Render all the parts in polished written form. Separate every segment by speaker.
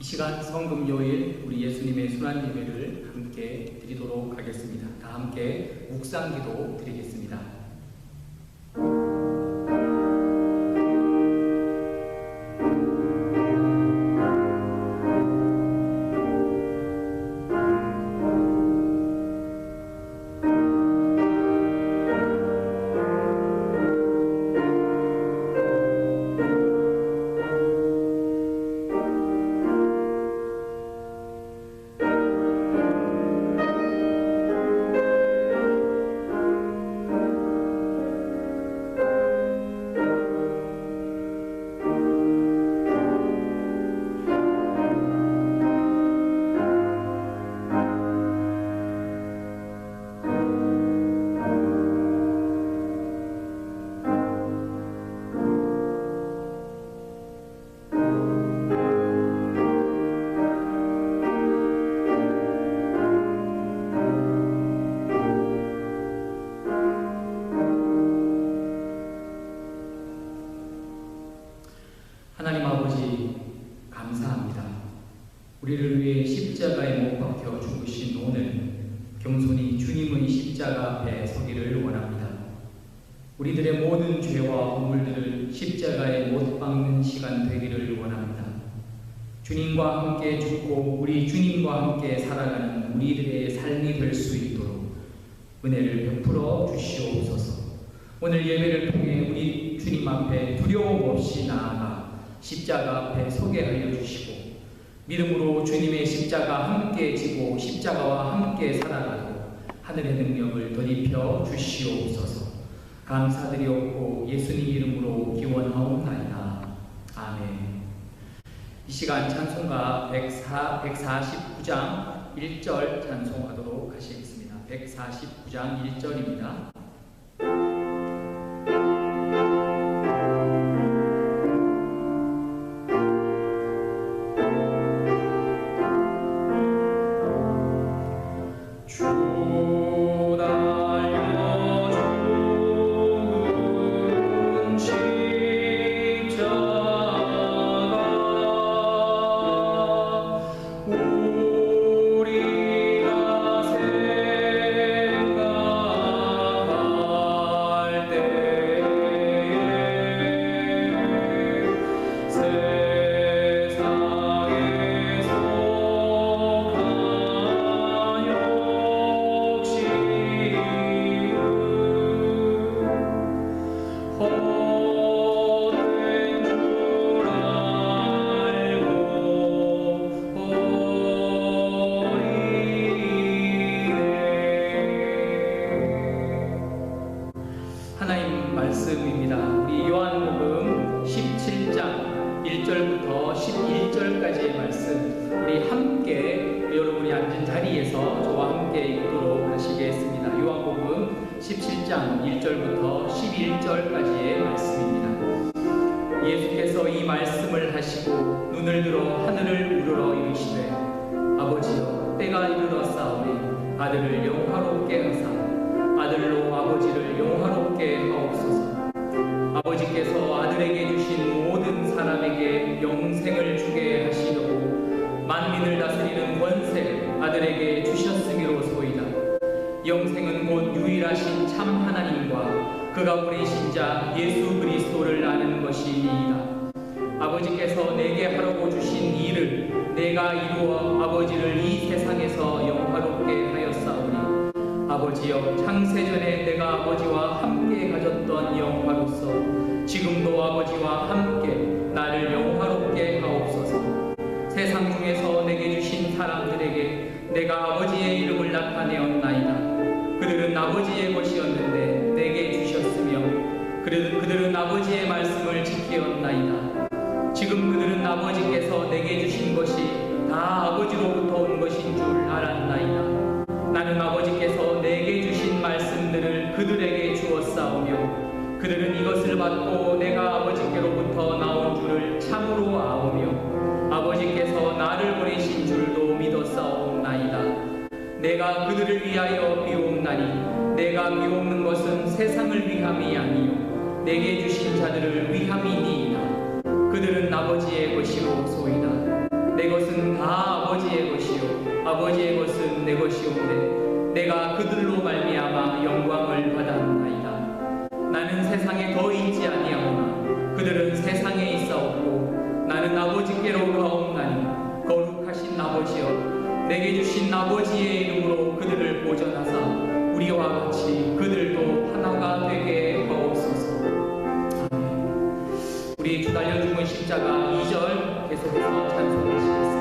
Speaker 1: 이 시간 성금요일 우리 예수님의 순환 예배를 함께 드리도록 하겠습니다. 다 함께 묵상기도 드리겠습니다. 하나님 아버지 감사합니다. 우리를 위해 십자가에 못 박혀 죽으신 오늘 겸손히 주님의 십자가 앞에 서기를 원합니다. 우리들의 모든 죄와 허물들을 십자가에 못 박는 시간 되기를 원합니다. 주님과 함께 죽고 우리 주님과 함께 살아가는 우리들의 삶이 될 수 있도록 은혜를 베풀어 주시옵소서. 오늘 예배를 통해 우리 주님 앞에 두려움 없이 나아가 십자가 앞에 서게 하여 주시고 믿음으로 주님의 십자가 함께 지고 십자가와 함께 살아가도록 하늘의 능력을 덧입혀 주시옵소서. 감사드리옵고 예수님 이름으로 기원하옵나이다. 아멘. 이 시간 찬송가 149장 1절 찬송하도록 하시겠습니다. 149장 1절입니다. 하나님 말씀입니다. 우리 요한복음 17장 1절부터 11절까지의 말씀 우리 함께 여러분이 앉은 자리에서 저와 함께 읽도록 하시겠습니다. 요한복음 17장 1절부터 11절까지의 말씀입니다. 예수께서 이 말씀을 하시고 눈을 들어 하늘을 우러러 이르시되 아버지여 때가 이르렀사오니 아들을 영화롭게 하사 아들로 아버지를 영화롭게 하옵소서. 아버지께서 아들에게 주신 모든 사람에게 영생을 주게 하시려고 만민을 다스리는 권세를 아들에게 주셨음이로소이다. 영생은 곧 유일하신 참 하나님과 그가 보내신 자 예수 그리스도를 아는 것이니이다. 아버지께서 내게 하라고 주신 일을 내가 이루어 아버지를 이 세상에서 영화롭게 하였사오니 아버지여 창세전에 내가 아버지와 함께 가졌던 영화로서 지금도 아버지와 함께 나를 영화롭게 하옵소서. 세상 중에서 내게 주신 사람들에게 내가 아버지의 이름을 나타내었나이다. 그들은 아버지의 것이었는데 내게 주셨으며 그들은 아버지의 말씀을 지키었나이다. 지금 그들은 아버지께서 내게 주신 것이 다 아버지로부터 온 것인 줄 알았나이다. 나는 아버지께서 내게 주신 말씀들을 그들에게 주었사오며 그들은 이것을 받고 내가 아버지께로부터 나온 줄을 참으로 아오며 아버지께서 나를 보내신 줄도 믿었사옵나이다. 내가 그들을 위하여 비옵나니 내가 비옵는 것은 세상을 위함이 아니요 내게 주신 자들을 위함이니이다. 그들은 아버지의 것이로소이다. 내 것은 내 것이온데 내가 그들로 말미암아 영광을 받았나이다. 나는 세상에 더 있지 아니하오나 그들은 세상에 있사옵고 나는 아버지께로 가옵나니 거룩하신 아버지여 내게 주신 아버지의 이름으로 그들을 보전하사 우리와 같이 그들도 하나가 되게 하옵소서. 아멘. 우리 주 달려 죽은 십자가 2절 계속해서 찬송하시겠습니다.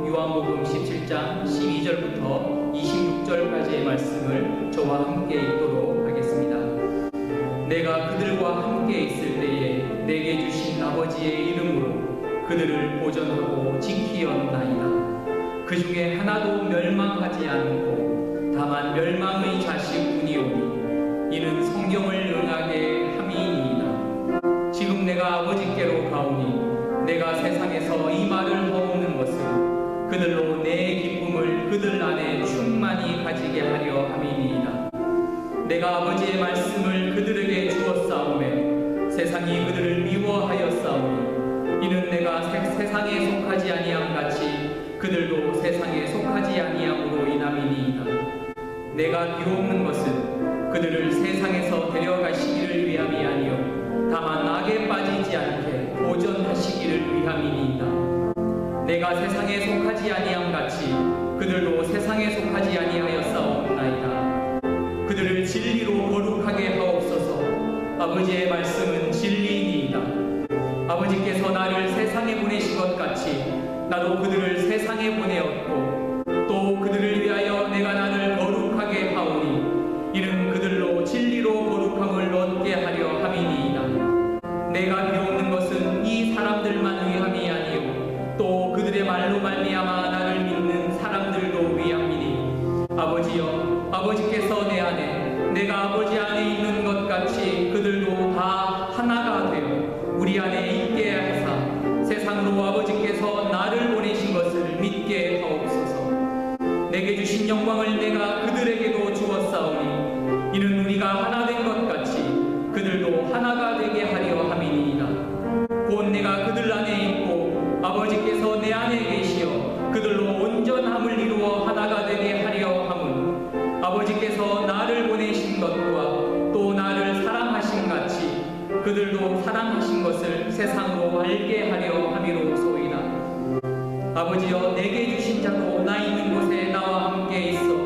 Speaker 1: 요한복음 17장 12절부터 26절까지의 말씀을 저와 함께 읽도록 하겠습니다. 내가 그들과 함께 있을 때에 내게 주신 아버지의 이름으로 그들을 보전하고 지키었나이다. 그 중에 하나도 멸망하지 않고 다만 멸망의 자식뿐이오니 이는 성경을 응하게 함이니이다. 지금 내가 아버지께로 가오니 내가 세상에서 이 말을 하오는 것은 그들로 내 기쁨을 그들 안에 충만히 가지게 하려 함이니이다. 내가 아버지의 말씀을 그들에게 주었사오매 세상이 그들을 미워하였사오니 이는 내가 세상에 속하지 아니함 같이 그들도 세상에 속하지 아니함으로 인함이니이다. 내가 비옵는 것은 그들을 세상에서 데려가시기를 위함이 아니요 다만 악에 빠지지 않게 보전하시기를 위함이니이다. 내가 세상에 속하지 아니함 같이 그들도 세상에 속하지 아니하였사옵나이다. 그들을 진리로 거룩하게 하옵소서. 아버지의 말씀은 진리이니이다. 아버지께서 나를 세상에 보내신 것 같이 나도 그들을 세상에 보내었고 또 그들을 위하여 내가 나를 거룩하게 하오니 이는 그들로 진리로 거룩함을 얻게 하려 함이니이다. 내가 비옵는 것은 이 사람들만 위함이 아니요 또 그들의 말로 말미암아 나를 믿는 사람들도 위함이니 아버지여 아버지께서 내 안에 내가 아버지 안에 있는 것 같이 그들도 다 하나가 되어 우리 안에 있게 하사 세상으로 아버지께서 나를 보내신 것을 믿게 하옵소서. 내게 주신 영광을 내가 그들에게도 주었사오니 이는 우리가 하나 된 것 같이 그들도 하나가 되게 하려 함이니이다. 곧 내가 그들 안에 있고 아버지께서 내 안에 계시어 그들로 온전함을 이루어 하나가 되게 하려 함은 아버지께서 나를 보내신 것과 또 나를 사랑하신 같이 그들도 사랑하신 것을 세상으로 알게 하려 함이로소이다. 아버지여 내게 주신 자도 나 있는 곳에 나와 함께 있어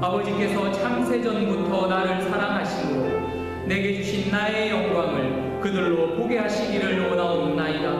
Speaker 1: 아버지께서 창세전부터 나를 사랑하심으로 내게 주신 나의 영광을 그들로 보게 하시기를 원하옵나이다.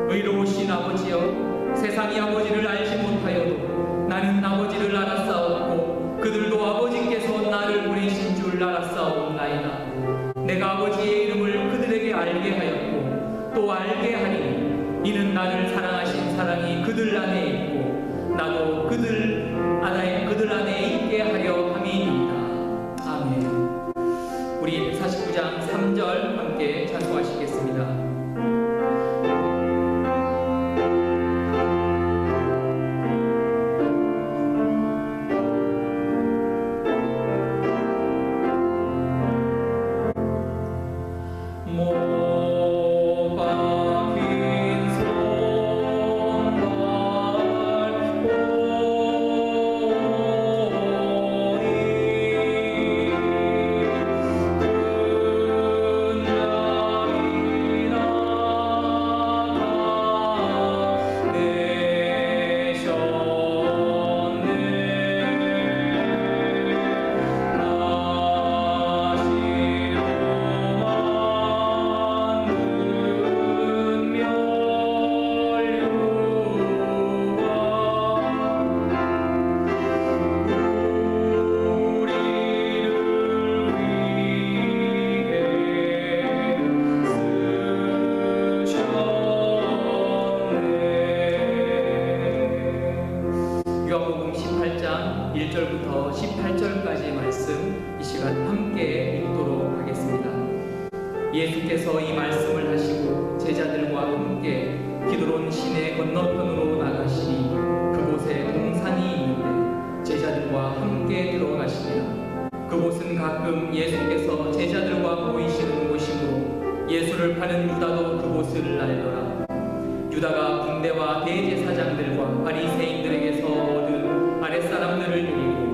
Speaker 1: 의로우신 아버지여 세상이 아버지를 알지 못하여도 나는 아버지를 알았사옵고 그들도 아버지께서 나를 보내신 줄 알았사옵나이다. 내가 아버지의 이름을 그들에게 알게 하였고 또 알게 하리니 이는 나를 사랑하신 사랑이 그들 안에 있고 나도 그들 안에 있게 하려 함이니이다. 아멘. 우리 149장 3절 함께 찬송하시겠습니다.
Speaker 2: 못 박힌 손발
Speaker 1: 18절까지의 말씀 이 시간 함께 읽도록 하겠습니다. 예수께서 이 말씀을 하시고 제자들과 함께 기드론 시내 건너편으로 나가시니 그곳에 동산이 있는데 제자들과 함께 들어가시니라. 그곳은 가끔 예수께서 제자들과 모이시는 곳이므로 예수를 파는 유다도 그곳을 알더라. 유다가 군대와 대제사장들과 바리새인들에게서 얻은 아랫사람들을 데리고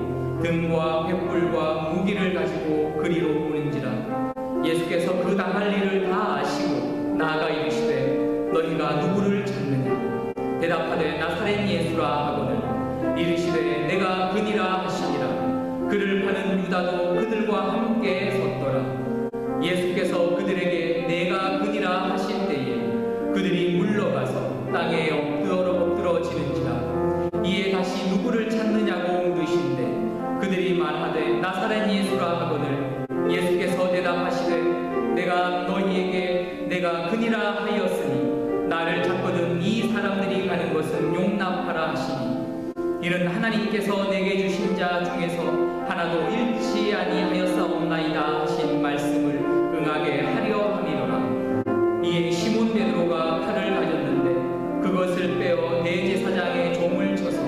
Speaker 1: 등과 횃불과 무기를 가지고 그리로 오는지라. 예수께서 그 당할 일을 다 아시고 나아가 이르시되 너희가 누구를 찾느냐? 대답하되 나사렛 예수라 하거늘 이르시되 내가 그니라 하시니라. 그를 파는 유다도 그들과 함께 섰더라. 예수께서 그들에게 내가 그니라 하실 때에 그들이 물러가서 땅에 엎드러지는지라. 이에 다시 누구를 찾느냐고 묻으신대 그들이 말하되 나사렛 예수라 하거늘 예수께서 대답하시되 내가 너희에게 내가 그니라 하였으니 나를 찾거든 이 사람들이 가는 것은 용납하라 하시니 이는 하나님께서 내게 주신 자 중에서 하나도 잃지 아니하였사옵나이다 하신 말씀을 응하게 하려 함이로라. 이에 시몬 베드로가 칼을 가졌는데 그것을 빼어 대제사장의 종을 쳐서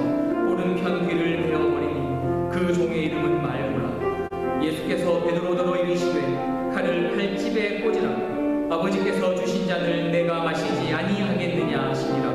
Speaker 1: 오른편 귀를 베어버리니 그 종의 이름은 말고라. 예수께서 베드로더러 이르시되 칼을 칼집에 꽂으라. 아버지께서 주신 잔을 내가 마시지 아니하겠느냐 하시니라.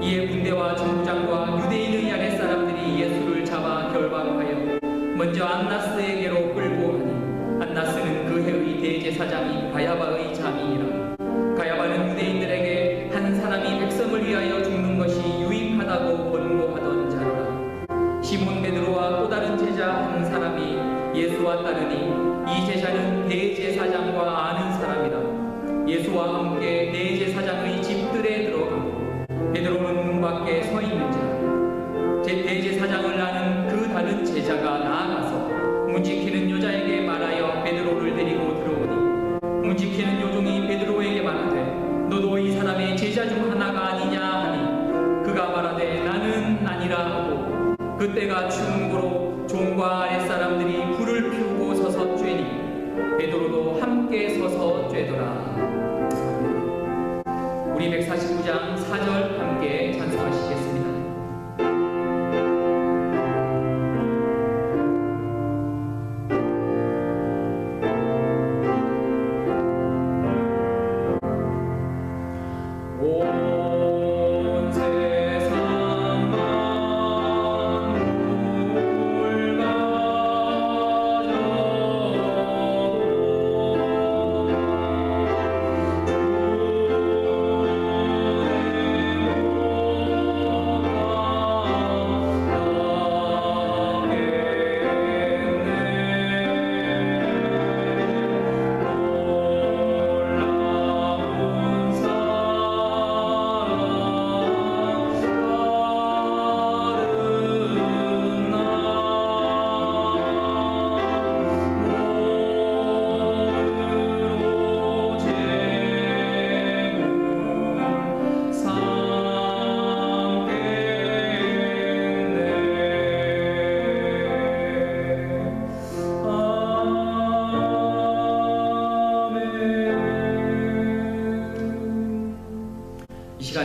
Speaker 1: 이에 군대와 전부장과 유대인의 아랫사람들이 예수를 잡아 결박하여 먼저 안나스에게로 끌고 가니 안나스는 그 해의 대제사장이 가야바의 자민이라. 가야바는 유대인들에게 한 사람이 백성을 위하여 죽는 것이 유익하다고 권고하던 자로라. 시몬 베드로와 또 다른 제자 한 사람이 예수와 따르니 이 제자는 대제사장과 아는 사람이다. 예수와 함께 대제사장의 집들에 들어가고 베드로는 문 밖에 서 있는지라. 대제사장을 아는 그 다른 제자가 나아가서 문 지키는 여자에게 말하여 베드로를 데리고 들어오니 문 지키는 요종이 베드로에게 말하되 너도 이 사람의 제자 중 하나가 아니냐 하니 그가 말하되 나는 아니라 하고 그때가 추운 고로 종과 아랫사람들이 불을 피우고 서서 쬐니 베드로도 함께 서서 쬐더라. 우리 149장 4절 함께 찬송하시겠습니다.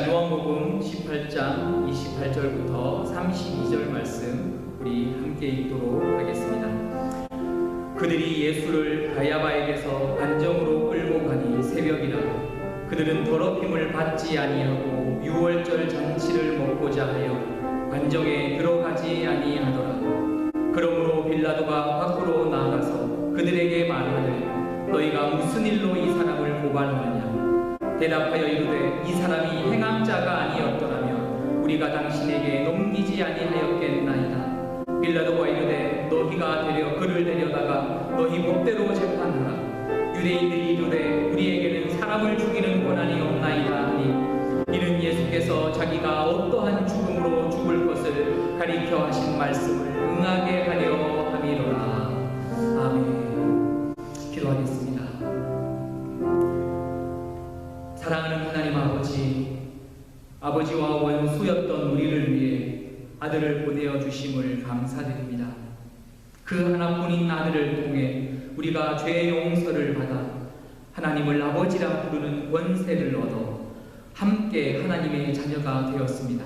Speaker 1: 요한복음 18장 28절부터 32절 말씀 우리 함께 읽도록 하겠습니다. 그들이 예수를 가야바에게서 관정으로 끌고 가니 새벽이라. 그들은 더럽힘을 받지 아니하고 유월절 잔치를 먹고자 하여 관정에 들어가지 아니하더라. 그러므로 빌라도가 밖으로 나가서 그들에게 말하되 너희가 무슨 일로 이 사람을 고발하느냐. 대답하여 이르되 이 사람이 행악자가 아니었더라면 우리가 당신에게 넘기지 아니하였겠나이다. 빌라도가 이르되 너희가 그를 데려다가 너희 법대로 재판하라. 유대인들이 이르되 우리에게는 사람을 죽이는 권한이 없나이다 하니 이는 예수께서 자기가 어떠한 죽음으로 죽을 것을 가리켜 하신 말씀을 응하게 하려 함이로라. 아멘. 기도하겠습니다. 사랑하는 하나님 아버지와 원수였던 우리를 위해 아들을 보내어 주심을 감사드립니다. 그 하나뿐인 아들을 통해 우리가 죄의 용서를 받아 하나님을 아버지라 부르는 권세를 얻어 함께 하나님의 자녀가 되었습니다.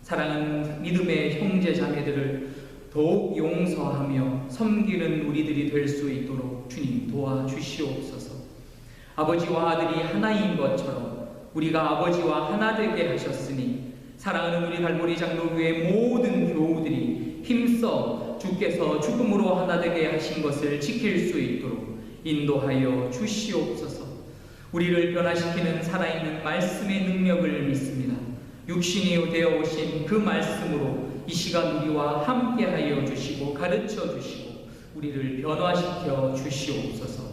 Speaker 1: 사랑하는 믿음의 형제 자매들을 더욱 용서하며 섬기는 우리들이 될 수 있도록 주님 도와주시옵소서. 아버지와 아들이 하나인 것처럼 우리가 아버지와 하나 되게 하셨으니 사랑하는 우리 갈보리 장로교회 모든 교우들이 힘써 주께서 죽음으로 하나 되게 하신 것을 지킬 수 있도록 인도하여 주시옵소서. 우리를 변화시키는 살아있는 말씀의 능력을 믿습니다. 육신이 되어 오신 그 말씀으로 이 시간 우리와 함께하여 주시고 가르쳐 주시고 우리를 변화시켜 주시옵소서.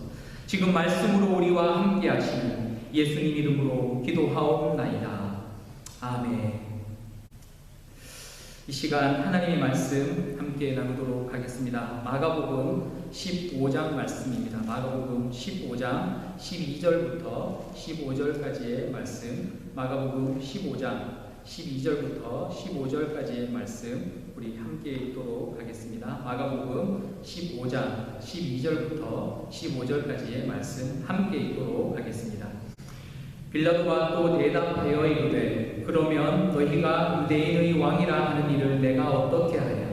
Speaker 1: 지금 말씀으로 우리와 함께하시는 예수님 이름으로 기도하옵나이다. 아멘. 이 시간 하나님의 말씀 함께 나누도록 하겠습니다. 마가복음 15장 말씀입니다. 마가복음 15장 12절부터 15절까지의 말씀, 마가복음 15장 12절부터 15절까지의 말씀 우리 함께 읽도록 하겠습니다. 마가복음 15장 12절부터 15절까지의 말씀 함께 읽도록 하겠습니다. 빌라도가 또 대답하여 이르되 그러면 너희가 유대인의 왕이라 하는 이를 내가 어떻게 하랴?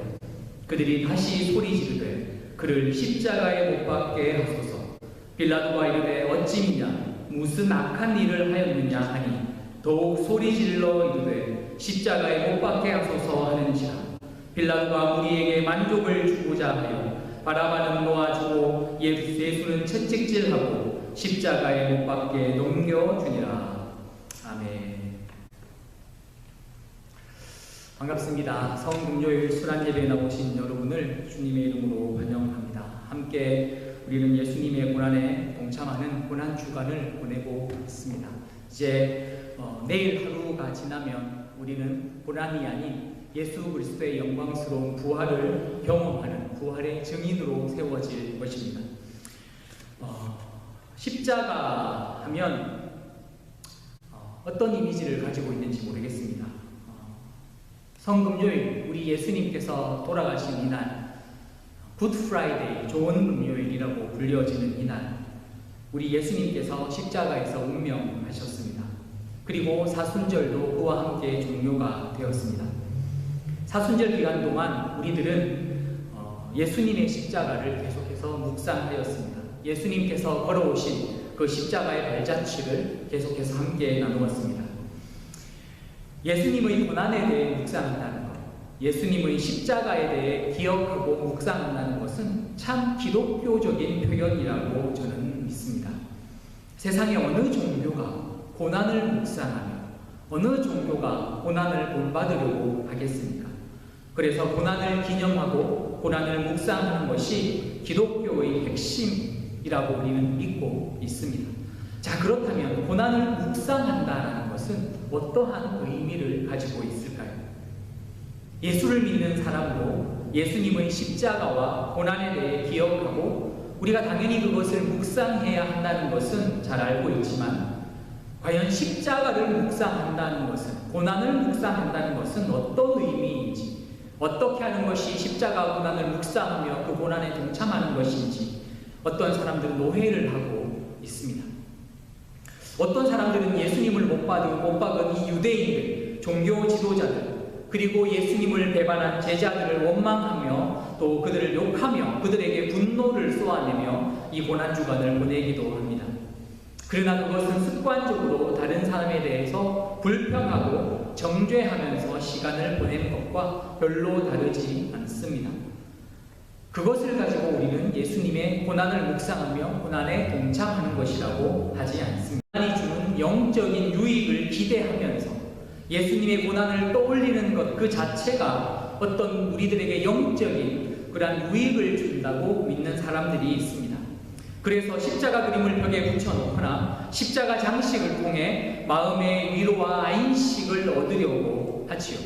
Speaker 1: 그들이 다시 소리 지르되 그를 십자가에 못 박게 하소서. 빌라도가 이르되 어찌미냐 무슨 악한 일을 하였느냐 하니 더욱 소리 질러 이르되 십자가에 못 박게 하소서 하는지라. 빌라도가 무리에게 만족을 주고자 하여 바라바는 놓아주고 예수는 채찍질하고 십자가에 못 박게 넘겨주니라. 아멘. 반갑습니다. 성금요일 수란예배에 나오신 여러분을 주님의 이름으로 환영합니다. 함께 우리는 예수님의 고난에 동참하는 고난주간을 보내고 있습니다. 이제 내일 하루가 지나면 우리는 고난이 아닌 예수 그리스도의 영광스러운 부활을 경험하는 부활의 증인으로 세워질 것입니다. 십자가 하면 어떤 이미지를 가지고 있는지 모르겠습니다. 성금요일, 우리 예수님께서 돌아가신 이날, 굿 프라이데이, 좋은 금요일이라고 불려지는 이날, 우리 예수님께서 십자가에서 운명하셨습니다. 그리고 사순절도 그와 함께 종료가 되었습니다. 사순절 기간 동안 우리들은 예수님의 십자가를 계속해서 묵상하였습니다. 예수님께서 걸어오신 그 십자가의 발자취를 계속해서 함께 나누었습니다. 예수님의 고난에 대해 묵상한다는 것, 예수님의 십자가에 대해 기억하고 묵상한다는 것은 참 기독교적인 표현이라고 저는 믿습니다. 세상의 어느 종교가 고난을 묵상하며 어느 종교가 고난을 본받으려고 하겠습니까? 그래서 고난을 기념하고 고난을 묵상하는 것이 기독교의 핵심이라고 우리는 믿고 있습니다. 자, 그렇다면 고난을 묵상한다는 것은 어떠한 의미를 가지고 있을까요? 예수를 믿는 사람으로 예수님의 십자가와 고난에 대해 기억하고 우리가 당연히 그것을 묵상해야 한다는 것은 잘 알고 있지만 과연 십자가를 묵상한다는 것은, 고난을 묵상한다는 것은 어떤 의미인지, 어떻게 하는 것이 십자가 고난을 묵상하며 그 고난에 동참하는 것인지 어떤 사람들은 오해를 하고 있습니다. 어떤 사람들은 예수님을 못 박은 이 유대인들, 종교 지도자들, 그리고 예수님을 배반한 제자들을 원망하며 또 그들을 욕하며 그들에게 분노를 쏘아내며 이 고난주간을 보내기도 합니다. 그러나 그것은 습관적으로 다른 사람에 대해서 불평하고 정죄하면서 시간을 보내는 것과 별로 다르지 않습니다. 그것을 가지고 우리는 예수님의 고난을 묵상하며 고난에 동참하는 것이라고 하지 않습니다. 고난이 주는 영적인 유익을 기대하면서 예수님의 고난을 떠올리는 것 그 자체가 어떤 우리들에게 영적인 그러한 유익을 준다고 믿는 사람들이 있습니다. 그래서 십자가 그림을 벽에 붙여놓거나 십자가 장식을 통해 마음의 위로와 안식을 얻으려고 하지요.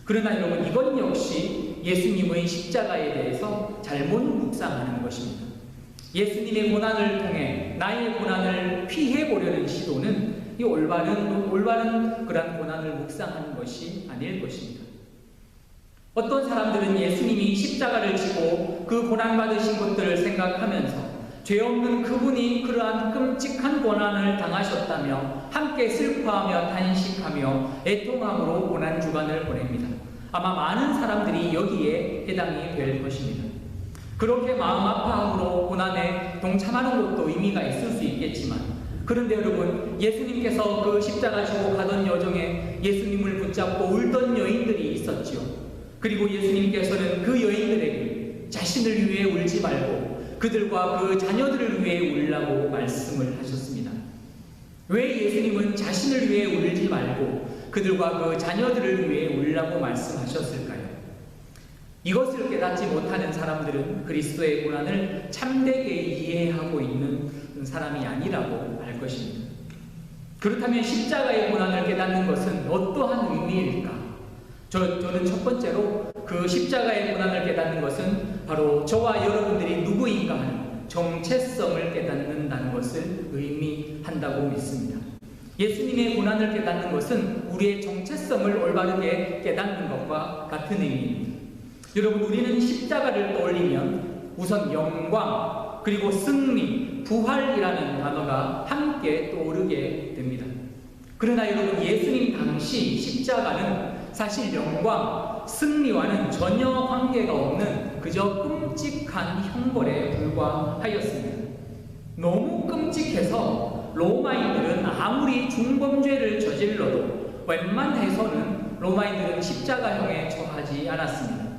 Speaker 1: 그러나 여러분, 이건 역시 예수님의 십자가에 대해서 잘못 묵상하는 것입니다. 예수님의 고난을 통해 나의 고난을 피해보려는 시도는 이 올바른 그런 고난을 묵상하는 것이 아닐 것입니다. 어떤 사람들은 예수님이 십자가를 지고 그 고난받으신 것들을 생각하면서 죄 없는 그분이 그러한 끔찍한 고난을 당하셨다며 함께 슬퍼하며 탄식하며 애통함으로 고난주간을 보냅니다. 아마 많은 사람들이 여기에 해당이 될 것입니다. 그렇게 마음 아파함으로 고난에 동참하는 것도 의미가 있을 수 있겠지만, 그런데 여러분, 예수님께서 그 십자가 지고 가던 여정에 예수님을 붙잡고 울던 여인들이 있었지요. 그리고 예수님께서는 그 여인들에게 자신을 위해 울지 말고 그들과 그 자녀들을 위해 울라고 말씀을 하셨습니다. 왜 예수님은 자신을 위해 울지 말고 그들과 그 자녀들을 위해 울라고 말씀하셨을까요? 이것을 깨닫지 못하는 사람들은 그리스도의 고난을 참되게 이해하고 있는 사람이 아니라고 할 것입니다. 그렇다면 십자가의 고난을 깨닫는 것은 어떠한 의미일까? 저는 첫 번째로 그 십자가의 고난을 깨닫는 것은 바로 저와 여러분들이 누구인가 하는 정체성을 깨닫는다는 것을 의미한다고 믿습니다. 예수님의 고난을 깨닫는 것은 우리의 정체성을 올바르게 깨닫는 것과 같은 의미입니다. 여러분, 우리는 십자가를 떠올리면 우선 영광, 그리고 승리, 부활이라는 단어가 함께 떠오르게 됩니다. 그러나 여러분, 예수님 당시 십자가는 사실 영광, 승리와는 전혀 관계가 없는 그저 끔찍한 형벌에 불과하였습니다. 너무 끔찍해서 로마인들은 아무리 중범죄를 저질러도 웬만해서는 로마인들은 십자가형에 처하지 않았습니다.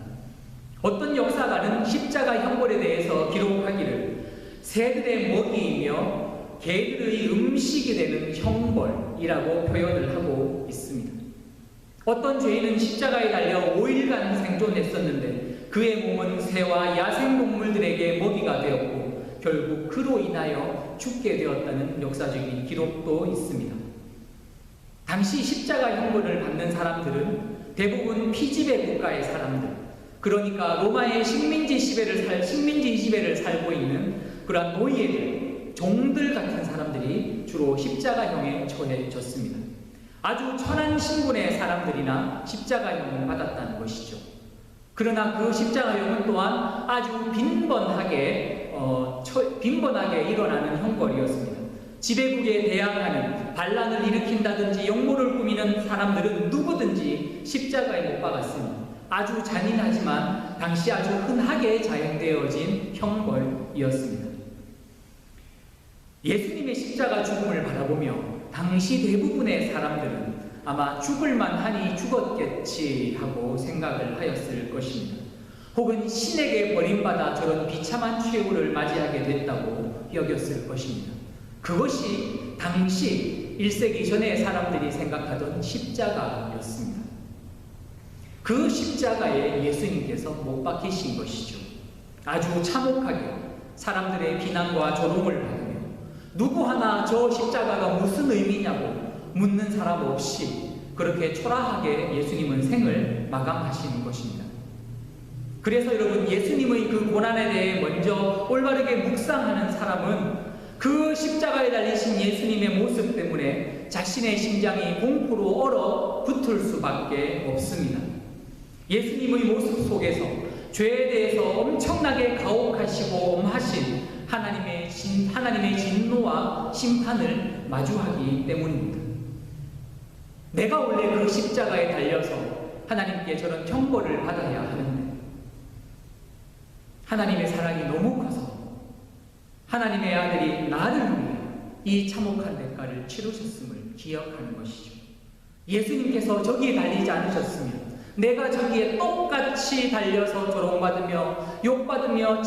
Speaker 1: 어떤 역사가는 십자가 형벌에 대해서 기록하기를 새들의 먹이이며 개들의 음식이 되는 형벌이라고 표현을 하고 있습니다. 어떤 죄인은 십자가에 달려 5일간 생존했었는데 그의 몸은 새와 야생동물들에게 먹이가 되었고 결국 그로 인하여 죽게 되었다는 역사적인 기록도 있습니다. 당시 십자가 형벌을 받는 사람들은 대부분 피지배 국가의 사람들, 그러니까 로마의 식민지 지배를 살고 있는 그러한 노예들, 종들 같은 사람들이 주로 십자가형에 처해졌습니다. 아주 천한 신분의 사람들이나 십자가형을 받았다는 것이죠. 그러나 그 십자가형은 또한 아주 빈번하게 일어나는 형벌이었습니다. 지배국에 대항하는 반란을 일으킨다든지 역모를 꾸미는 사람들은 누구든지 십자가에 못 박았습니다. 아주 잔인하지만 당시 아주 흔하게 자행되어진 형벌이었습니다. 예수님의 십자가 죽음을 바라보며 당시 대부분의 사람들은 아마 죽을 만하니 죽었겠지 하고 생각을 하였을 것입니다. 혹은 신에게 버림받아 저런 비참한 최후를 맞이하게 됐다고 여겼을 것입니다. 그것이 당시 1세기 전의 사람들이 생각하던 십자가였습니다. 그 십자가에 예수님께서 못 박히신 것이죠. 아주 참혹하게 사람들의 비난과 조롱을 받으며 누구 하나 저 십자가가 무슨 의미냐고 묻는 사람 없이 그렇게 초라하게 예수님은 생을 마감하시는 것입니다. 그래서 여러분, 예수님의 그 고난에 대해 먼저 올바르게 묵상하는 사람은 그 십자가에 달리신 예수님의 모습 때문에 자신의 심장이 공포로 얼어 붙을 수밖에 없습니다. 예수님의 모습 속에서 죄에 대해서 엄청나게 가혹하시고 엄하신 하나님의 진노와 심판을 마주하기 때문입니다. 내가 원래 그 십자가에 달려서 하나님께 저런 형벌을 받아야 하는데 하나님의 사랑이 너무 커서 하나님의 아들이 나를 위해 이 참혹한 대가를 치르셨음을 기억하는 것이죠. 예수님께서 저기에 달리지 않으셨으면 내가 저기에 똑같이 달려서 조롱받으며 욕받으며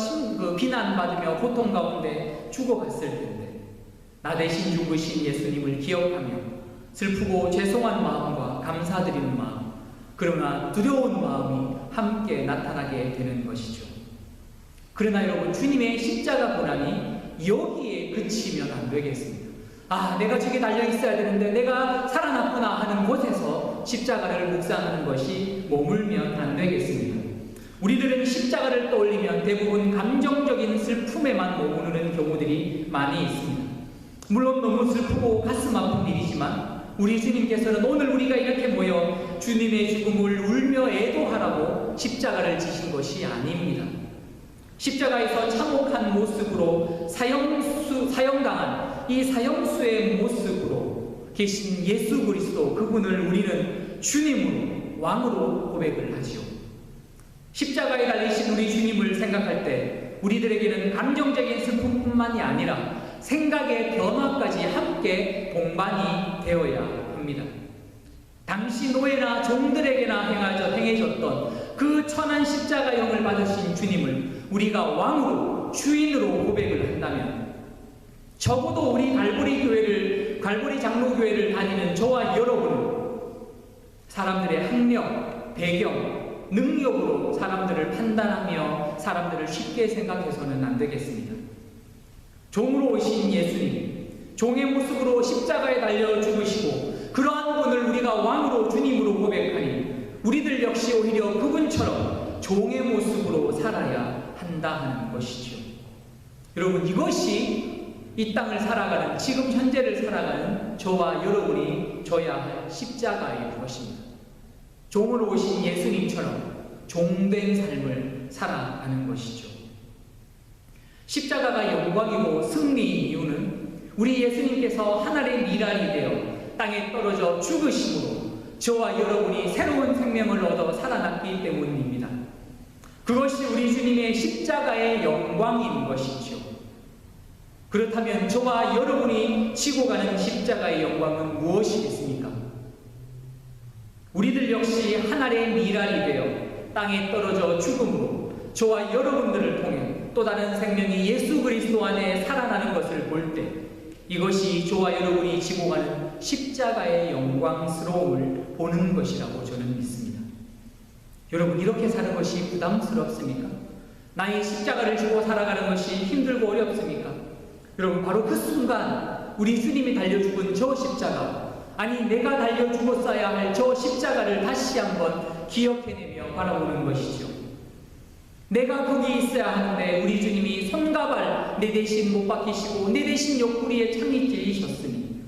Speaker 1: 비난받으며 고통 가운데 죽어갔을 텐데 나 대신 죽으신 예수님을 기억하며 슬프고 죄송한 마음과 감사드리는 마음, 그러나 두려운 마음이 함께 나타나게 되는 것이죠. 그러나 여러분, 주님의 십자가 고난이 여기에 그치면 안 되겠습니다. 내가 저기 달려 있어야 되는데 내가 살아났구나 하는 곳에서 십자가를 묵상하는 것이 머물면 안 되겠습니다. 우리들은 십자가를 떠올리면 대부분 감정적인 슬픔에만 머무르는 경우들이 많이 있습니다. 물론 너무 슬프고 가슴 아픈 일이지만 우리 주님께서는 오늘 우리가 이렇게 모여 주님의 죽음을 울며 애도하라고 십자가를 지신 것이 아닙니다. 십자가에서 참혹한 모습으로 사형당한 이 사형수의 모습으로 계신 예수 그리스도, 그분을 우리는 주님으로, 왕으로 고백을 하지요. 십자가에 달리신 우리 주님을 생각할 때 우리들에게는 감정적인 슬픔뿐만이 아니라 생각의 변화까지 함께 동반이 되어야 합니다. 당시 노예나 종들에게나 행해졌던 그 천한 십자가형을 받으신 주님을 우리가 왕으로, 주인으로 고백을 한다면, 적어도 우리 갈보리 장로교회를 다니는 저와 여러분은 사람들의 학력, 배경, 능력으로 사람들을 판단하며 사람들을 쉽게 생각해서는 안 되겠습니다. 종으로 오신 예수님, 종의 모습으로 십자가에 달려 죽으시고 그러한 분을 우리가 왕으로, 주님으로 고백하니 우리들 역시 오히려 그분처럼 종의 모습으로 살아야 한다 하는 것이죠. 여러분, 이것이 이 땅을 살아가는, 지금 현재를 살아가는 저와 여러분이 져야 할 십자가의 것입니다. 종으로 오신 예수님처럼 종된 삶을 살아가는 것이죠. 십자가가 영광이고 승리인 이유는 우리 예수님께서 하늘의 미랄이 되어 땅에 떨어져 죽으심으로 저와 여러분이 새로운 생명을 얻어 살아났기 때문입니다. 그것이 우리 주님의 십자가의 영광인 것이죠. 그렇다면 저와 여러분이 지고 가는 십자가의 영광은 무엇이겠습니까? 우리들 역시 하늘의 미랄이 되어 땅에 떨어져 죽음으로 저와 여러분들을 통해 또 다른 생명이 예수 그리스도 안에 살아나는 것을 볼 때 이것이 저와 여러분이 지고 가는 십자가의 영광스러움을 보는 것이라고 저는 믿습니다. 여러분, 이렇게 사는 것이 부담스럽습니까? 나의 십자가를 지고 살아가는 것이 힘들고 어렵습니까? 여러분, 바로 그 순간 우리 주님이 달려 죽은 저 십자가, 아니 내가 달려 죽었어야 할 저 십자가를 다시 한번 기억해내며 바라보는 것이죠. 내가 거기 있어야 하는데 우리 주님이 손과 발 내 대신 못 박히시고 내 대신 옆구리에 창이 찔리셨으니,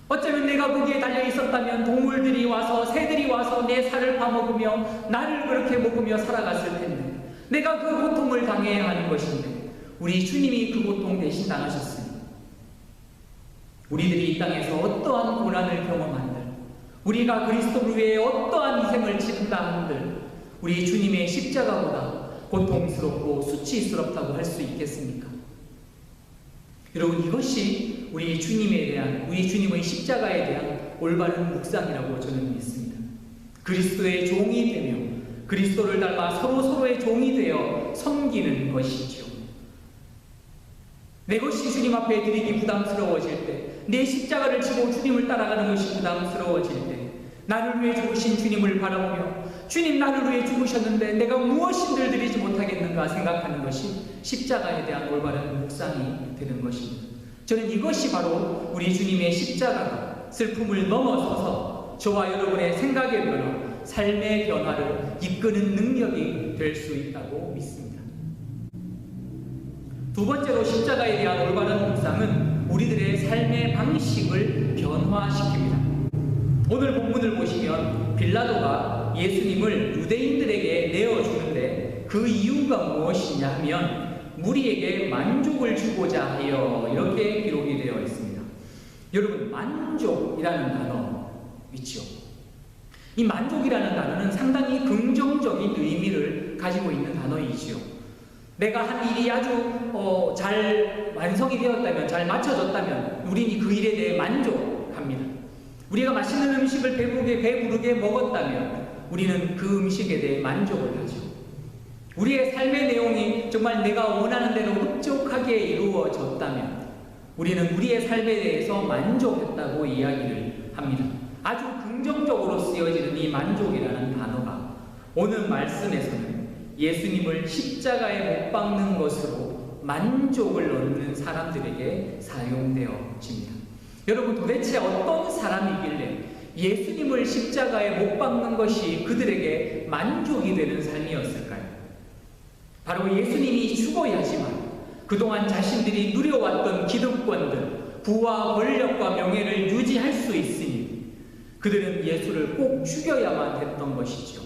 Speaker 1: 어쩌면 내가 거기에 달려 있었다면 동물들이 와서, 새들이 와서 내 살을 파먹으며 나를 그렇게 먹으며 살아갔을 텐데, 내가 그 고통을 당해야 하는 것인데 우리 주님이 그 고통 대신 당하셨으니, 우리들이 이 땅에서 어떠한 고난을 경험한들, 우리가 그리스도를 위해 어떠한 희생을 치른다 한들 우리 주님의 십자가보다 고통스럽고 수치스럽다고 할 수 있겠습니까? 여러분, 이것이 우리 주님의 십자가에 대한 올바른 묵상이라고 저는 믿습니다. 그리스도의 종이 되며 그리스도를 닮아 서로의 종이 되어 섬기는 것이죠. 내 것이 주님 앞에 드리기 부담스러워질 때, 내 십자가를 지고 주님을 따라가는 것이 부담스러워질 때, 나를 위해 죽으신 주님을 바라보며 주님, 나를 위해 죽으셨는데 내가 무엇인들 드리지 못하겠는가 생각하는 것이 십자가에 대한 올바른 묵상이 되는 것입니다. 저는 이것이 바로 우리 주님의 십자가가 슬픔을 넘어서서 저와 여러분의 생각의 변화, 삶의 변화를 이끄는 능력이 될 수 있다고 믿습니다. 두 번째로 십자가에 대한 올바른 묵상은 우리들의 삶의 방식을 변화시킵니다. 오늘 본문을 보시면 빌라도가 예수님을 유대인들에게 내어주는데 그 이유가 무엇이냐 하면 무리에게 만족을 주고자 하여, 이렇게 기록이 되어 있습니다. 여러분, 만족이라는 단어 있죠? 이 만족이라는 단어는 상당히 긍정적인 의미를 가지고 있는 단어이지요. 내가 한 일이 아주 잘 완성이 되었다면, 잘 맞춰졌다면 우리는 그 일에 대해 만족합니다. 우리가 맛있는 음식을 배부르게 먹었다면 우리는 그 음식에 대해 만족을 하죠. 우리의 삶의 내용이 정말 내가 원하는 대로 흡족하게 이루어졌다면 우리는 우리의 삶에 대해서 만족했다고 이야기를 합니다. 아주 긍정적으로 쓰여지는 이 만족이라는 단어가 오늘 말씀에서는 예수님을 십자가에 못 박는 것으로 만족을 얻는 사람들에게 사용되어집니다. 여러분, 도대체 어떤 사람이길래 예수님을 십자가에 못 박는 것이 그들에게 만족이 되는 삶이었을까요? 바로 예수님이 죽어야지만 그동안 자신들이 누려왔던 기득권들, 부와 권력과 명예를 유지할 수 있으니 그들은 예수를 꼭 죽여야만 했던 것이죠.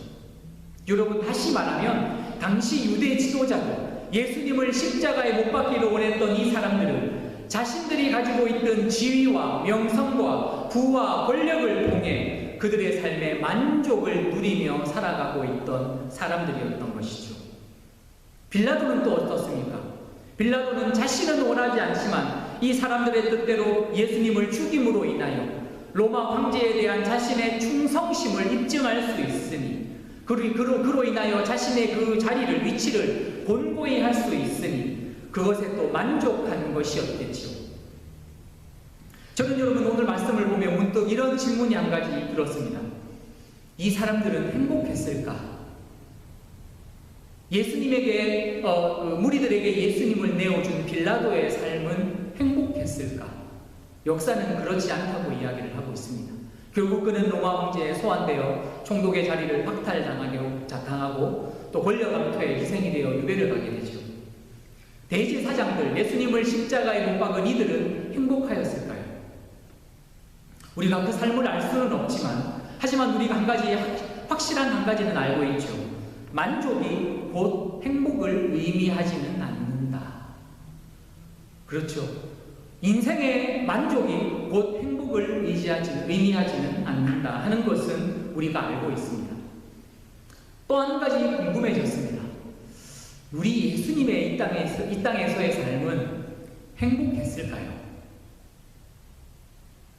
Speaker 1: 여러분, 다시 말하면 당시 유대 지도자들, 예수님을 십자가에 못 박기를 원했던 이 사람들은 자신들이 가지고 있던 지위와 명성과 부와 권력을 통해 그들의 삶의 만족을 누리며 살아가고 있던 사람들이었던 것이죠. 빌라도는 또 어떻습니까? 빌라도는 자신은 원하지 않지만 이 사람들의 뜻대로 예수님을 죽임으로 인하여 로마 황제에 대한 자신의 충성심을 입증할 수 있으니, 그로 인하여 자신의 그 자리를, 위치를 본고히 할 수 있으니 그것에 또 만족하는 것이었겠죠. 저는 여러분, 오늘 말씀을 보면 문득 이런 질문이 한 가지 들었습니다. 이 사람들은 행복했을까? 예수님에게 무리들에게 예수님을 내어준 빌라도의 삶은 행복했을까? 역사는 그렇지 않다고 이야기를 하고 있습니다. 결국 그는 로마 황제에 소환되어 총독의 자리를 박탈당하고 또 권력암투에 희생이 되어 유배를 가게 되죠. 대제사장들, 예수님을 십자가에 못 박은 이들은 행복하였을까요? 우리가 그 삶을 알 수는 없지만, 하지만 우리가 확실한 한 가지는 알고 있죠. 만족이 곧 행복을 의미하지는 않는다. 그렇죠. 인생의 만족이 곧 행복을 의미하지는 않는다 하는 것은 우리가 알고 있습니다. 또 한 가지 궁금해졌습니다. 우리 예수님의 이 땅에서의 삶은 행복했을까요?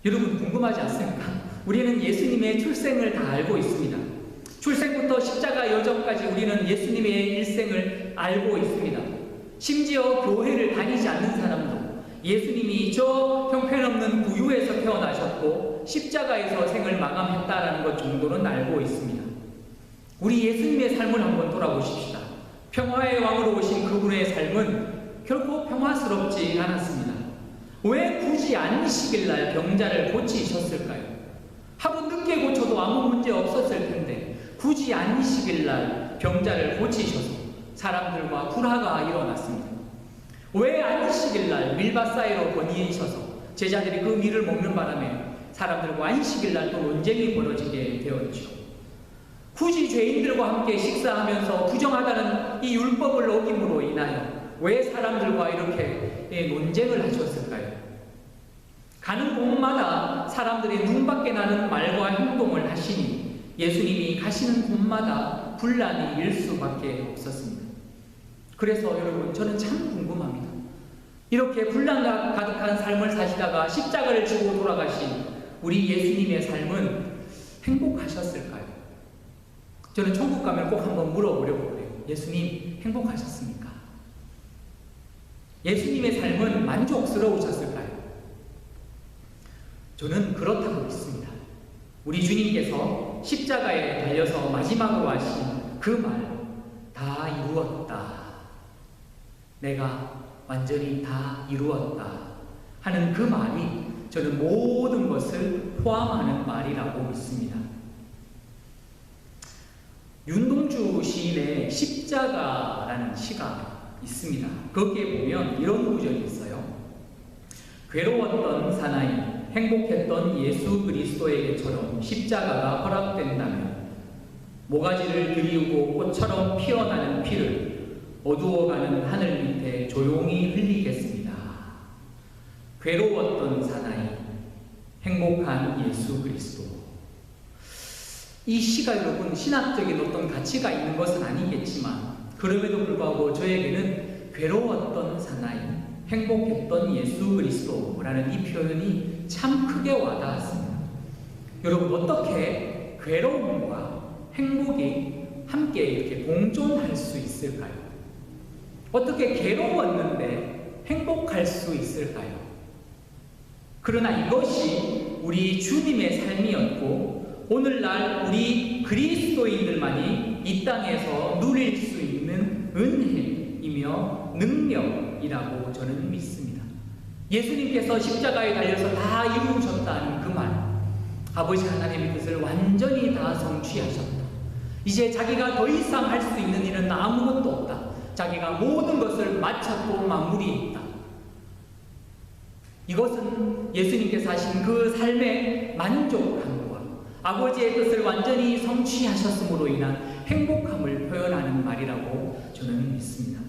Speaker 1: 여러분, 궁금하지 않습니까? 우리는 예수님의 출생을 다 알고 있습니다. 출생부터 십자가 여정까지 우리는 예수님의 일생을 알고 있습니다. 심지어 교회를 다니지 않는 사람도 예수님이 저 형편없는 부유에서 태어나셨고 십자가에서 생을 마감했다라는 것 정도는 알고 있습니다. 우리 예수님의 삶을 한번 돌아보십시다. 평화의 왕으로 오신 그분의 삶은 결코 평화스럽지 않았습니다. 왜 굳이 안식일날 병자를 고치셨을까요? 하루 늦게 고쳐도 아무 문제 없었을 텐데 굳이 안식일날 병자를 고치셔서 사람들과 불화가 일어났습니다. 왜 안식일날 밀밭 사이로 보내셔서 제자들이 그 밀을 먹는 바람에 사람들과 안식일날 또 논쟁이 벌어지게 되었죠. 굳이 죄인들과 함께 식사하면서 부정하다는 이 율법을 어김으로 인하여 왜 사람들과 이렇게 논쟁을 하셨을까요? 가는 곳마다 사람들이 눈밖에 나는 말과 행동을 하시니 예수님이 가시는 곳마다 분란이 일 수밖에 없었습니다. 그래서 여러분, 저는 참 궁금합니다. 이렇게 분란과 가득한 삶을 사시다가 십자가를 지고 돌아가신 우리 예수님의 삶은 행복하셨을까요? 저는 천국 가면 꼭 한번 물어보려고 그래요. 예수님, 행복하셨습니까? 예수님의 삶은 만족스러우셨을까요? 저는 그렇다고 믿습니다. 우리 주님께서 십자가에 달려서 마지막으로 하신 그 말, 다 이루었다. 내가 완전히 다 이루었다 하는 그 말이 저는 모든 것을 포함하는 말이라고 믿습니다. 윤동주 시인의 십자가라는 시가 있습니다. 거기에 보면 이런 구절이 있어요. 괴로웠던 사나이, 행복했던 예수 그리스도에게처럼 십자가가 허락된다면 모가지를 들이우고 꽃처럼 피어나는 피를 어두워가는 하늘 밑에 조용히 흘리겠습니다. 괴로웠던 사나이, 행복한 예수 그리스도. 이 시가 여러분, 신학적인 어떤 가치가 있는 것은 아니겠지만 그럼에도 불구하고 저에게는 괴로웠던 사나이, 행복했던 예수 그리스도라는 이 표현이 참 크게 와닿았습니다. 여러분, 어떻게 괴로움과 행복이 함께 이렇게 공존할 수 있을까요? 어떻게 괴로웠는데 행복할 수 있을까요? 그러나 이것이 우리 주님의 삶이었고 오늘날 우리 그리스도인들만이 이 땅에서 누릴 수 있는 은혜이며 능력이라고 저는 믿습니다. 예수님께서 십자가에 달려서 다 이루셨다는 그 말, 아버지 하나님의 뜻을 완전히 다 성취하셨다. 이제 자기가 더 이상 할 수 있는 일은 아무것도 없다. 자기가 모든 것을 마쳤고 마무리했다. 이것은 예수님께서 하신 그 삶의 만족함과 아버지의 뜻을 완전히 성취하셨음으로 인한 행복함을 표현하는 말이라고 저는 믿습니다.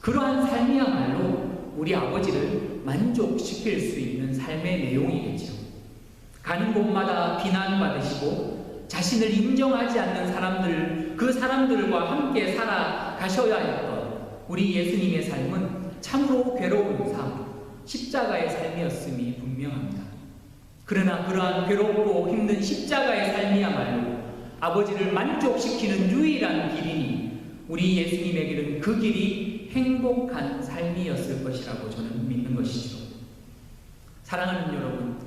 Speaker 1: 그러한 삶이야말로 우리 아버지를 만족시킬 수 있는 삶의 내용이겠죠. 가는 곳마다 비난받으시고 자신을 인정하지 않는 사람들, 그 사람들과 함께 살아가셔야 했던 우리 예수님의 삶은 참으로 괴로운 삶, 십자가의 삶이었음이 분명합니다. 그러나 그러한 괴롭고 힘든 십자가의 삶이야말로 아버지를 만족시키는 유일한 길이니 우리 예수님에게는 그 길이 행복한 삶이었을 것이라고 저는 믿는 것이죠. 사랑하는 여러분,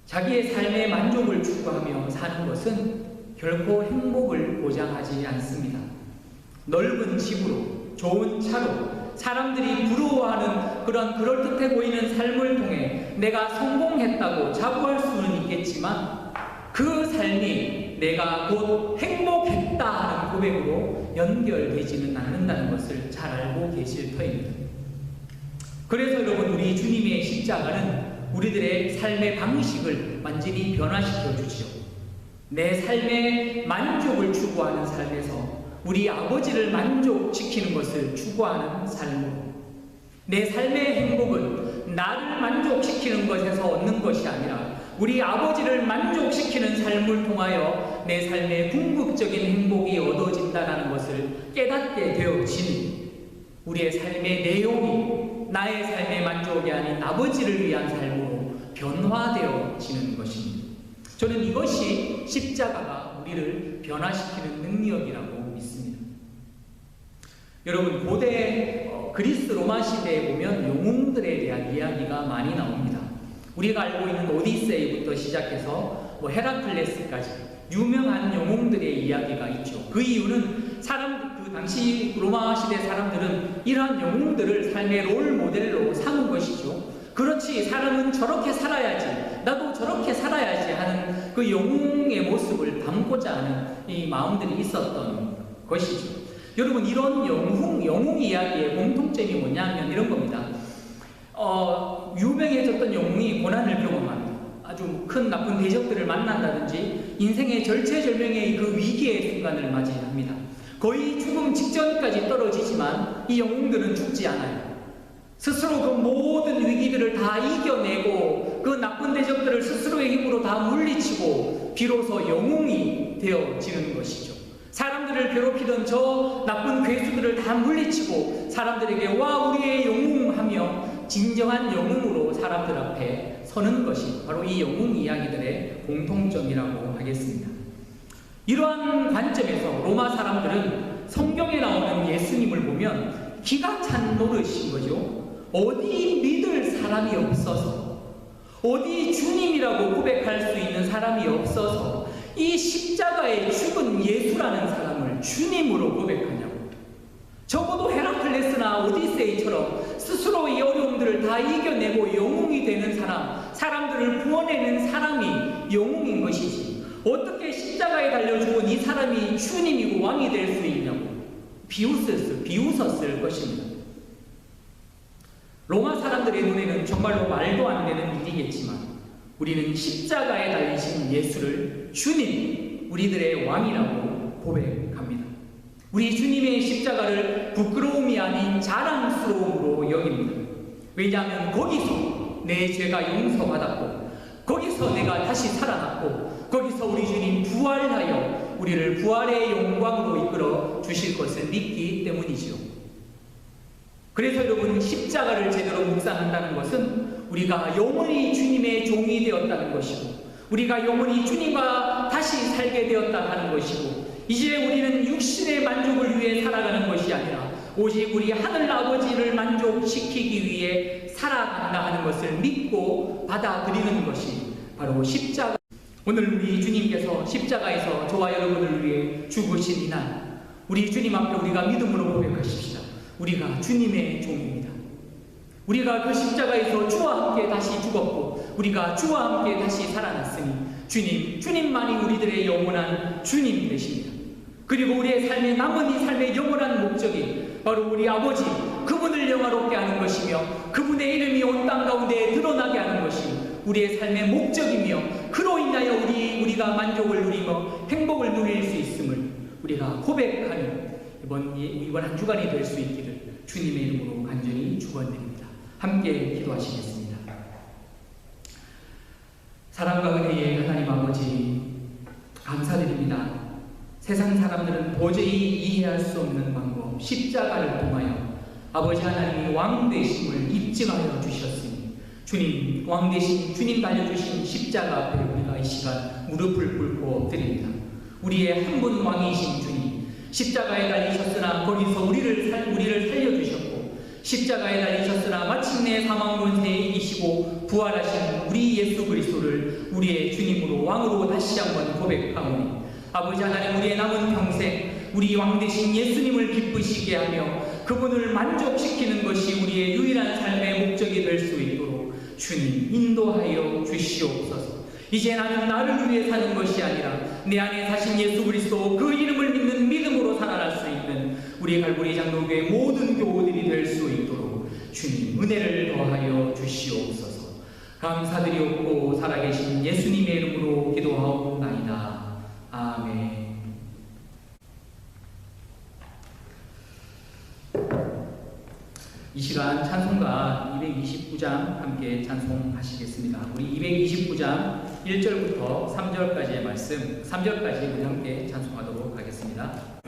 Speaker 1: 자기의 삶의 만족을 추구하며 사는 것은 결코 행복을 보장하지 않습니다. 넓은 집으로, 좋은 차로, 사람들이 부러워하는 그런 그럴듯해 보이는 삶을 통해 내가 성공했다고 자부할 수는 있겠지만 그 삶이 내가 곧 행복했다 하는 고백으로 연결되지는 않는다는 것을 잘 알고 계실 터입니다. 그래서 여러분, 우리 주님의 십자가는 우리들의 삶의 방식을 완전히 변화시켜 주지요. 내 삶의 만족을 추구하는 삶에서 우리 아버지를 만족시키는 것을 추구하는 삶으로, 내 삶의 행복은 나를 만족시키는 것에서 얻는 것이 아니라 우리 아버지를 만족시키는 삶을 통하여 내 삶의 궁극적인 행복이 얻어진다는 것을 깨닫게 되어지니 우리의 삶의 내용이 나의 삶의 만족이 아닌 아버지를 위한 삶으로 변화되어지는 것입니다. 저는 이것이 십자가가 우리를 변화시키는 능력이라고 믿습니다. 여러분, 고대 그리스 로마 시대에 보면 영웅들에 대한 이야기가 많이 나옵니다. 우리가 알고 있는 오디세이부터 시작해서 헤라클레스까지 유명한 영웅들의 이야기가 있죠. 그 이유는 그 당시 로마 시대 사람들은 이러한 영웅들을 삶의 롤 모델로 삼은 것이죠. 그렇지, 사람은 저렇게 살아야지, 나도 저렇게 살아야지 하는 그 영웅의 모습을 담고자 하는 이 마음들이 있었던 것이죠. 여러분, 이런 영웅 이야기의 공통점이 뭐냐면 이런 겁니다. 유명해졌던 영웅이 고난을 경험합니다. 아주 큰 나쁜 대적들을 만난다든지 인생의 절체절명의 그 위기의 순간을 맞이합니다. 거의 죽음 직전까지 떨어지지만 이 영웅들은 죽지 않아요. 스스로 그 모든 위기들을 다 이겨내고 그 나쁜 대적들을 스스로의 힘으로 다 물리치고 비로소 영웅이 되어지는 것이죠. 사람들을 괴롭히던 저 나쁜 괴수들을 다 물리치고 사람들에게 와 우리의 영웅하며 진정한 영웅으로 사람들 앞에 서는 것이 바로 이 영웅 이야기들의 공통점이라고 하겠습니다. 이러한 관점에서 로마 사람들은 성경에 나오는 예수님을 보면 기가 찬 노릇인 거죠. 어디 믿을 사람이 없어서, 어디 주님이라고 고백할 수 있는 사람이 없어서 이 십자가에 죽은 예수라는 사람을 주님으로 고백하냐고. 적어도 헤라클레스나 오디세이처럼 스스로 이 어려움들을 다 이겨내고 영웅이 되는 사람, 사람들을 구원해낸 사람이 영웅인 것이지, 어떻게 십자가에 달려 죽은 이 사람이 주님이고 왕이 될 수 있냐고 비웃었을 것입니다. 로마 사람들의 눈에는 정말로 말도 안 되는 일이겠지만 우리는 십자가에 달리신 예수를 주님, 우리들의 왕이라고 고백합니다. 우리 주님의 십자가를 부끄러움이 아닌 자랑스러움으로 여깁니다. 왜냐하면 거기서 내 죄가 용서받았고, 거기서 내가 다시 살아났고, 거기서 우리 주님 부활하여 우리를 부활의 영광으로 이끌어 주실 것을 믿기 때문이지요. 그래서 여러분, 십자가를 제대로 묵상한다는 것은 우리가 영원히 주님의 종이 되었다는 것이고, 우리가 영원히 주님과 다시 살게 되었다 하는 것이고, 이제 우리는 육신의 만족을 위해 살아가는 것이 아니라 오직 우리 하늘 아버지를 만족시키기 위해 살아간다 하는 것을 믿고 받아들이는 것이 바로 십자가. 오늘 우리 주님께서 십자가에서 저와 여러분을 위해 죽으신 이날, 우리 주님 앞에 우리가 믿음으로 고백하십시다. 우리가 주님의 종입니다. 우리가 그 십자가에서 주와 함께 다시 죽었고 우리가 주와 함께 다시 살아났으니 주님만이 우리들의 영원한 주님 되십니다. 그리고 우리의 삶의 남은 이 삶의 영원한 목적이 바로 우리 아버지, 그분을 영화롭게 하는 것이며 그분의 이름이 온 땅 가운데 드러나게 하는 것이 우리의 삶의 목적이며, 그로 인하여 우리가 만족을 누리며 행복을 누릴 수 있음을 우리가 고백하는 이번 한 주간이 될 수 있기를 주님의 이름으로 간절히 축원드립니다. 함께 기도하시겠습니다. 사랑과 은혜의 하나님 아버지, 감사드립니다. 세상 사람들은 도저히 이해할 수 없는 방법, 십자가를 통하여 아버지 하나님이 왕 되심을 입증하여 주셨으니 주님, 왕 되신 주님 달려주신 십자가 앞에 우리가 이 시간 무릎을 꿇고 엎드립니다. 우리의 한 분 왕이신 주님, 십자가에 달리셨으나 거기서 우리를 살려주셨고, 십자가에 달리셨으나 마침내 사망 권세에 이기시고 부활하신 우리 예수 그리스도를 우리의 주님으로 왕으로 다시 한번 고백하오니 아버지 하나님, 우리의 남은 평생 우리 왕 되신 예수님을 기쁘시게 하며 그분을 만족시키는 것이 우리의 유일한 삶의 목적이 될 수 있도록 주님 인도하여 주시옵소서. 이제 나는 나를 위해 사는 것이 아니라 내 안에 사신 예수 그리스도 그 이름을 믿는 믿음으로 살아날 수 있는 우리 갈보리 장로교회 모든 교우들이 될 수 있도록 주님 은혜를 더하여 주시옵소서. 감사드리옵고 살아계신 예수님의 이름으로 기도하옵나이다. 아멘. 이 시간 찬송가 229장 함께 찬송하시겠습니다. 우리 229장 1절부터 3절까지의 말씀, 3절까지 우리 함께 찬송하도록 하겠습니다.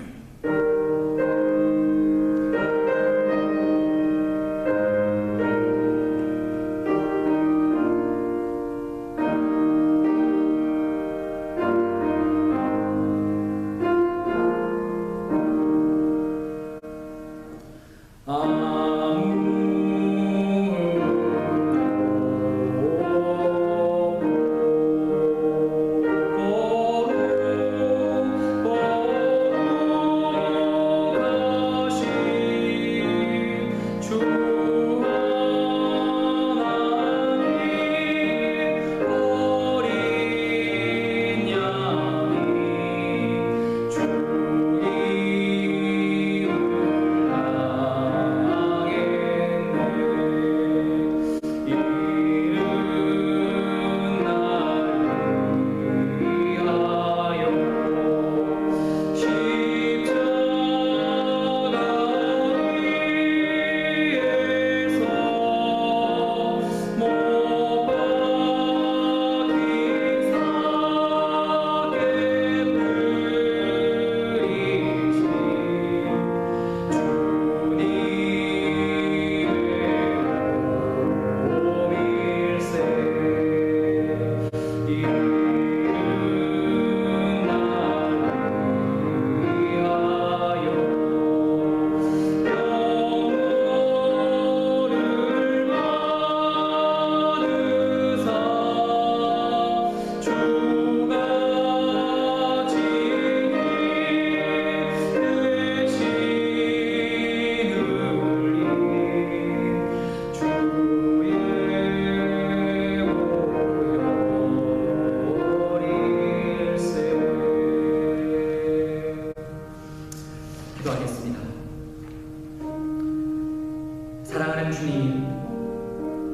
Speaker 1: 사랑하는 주님,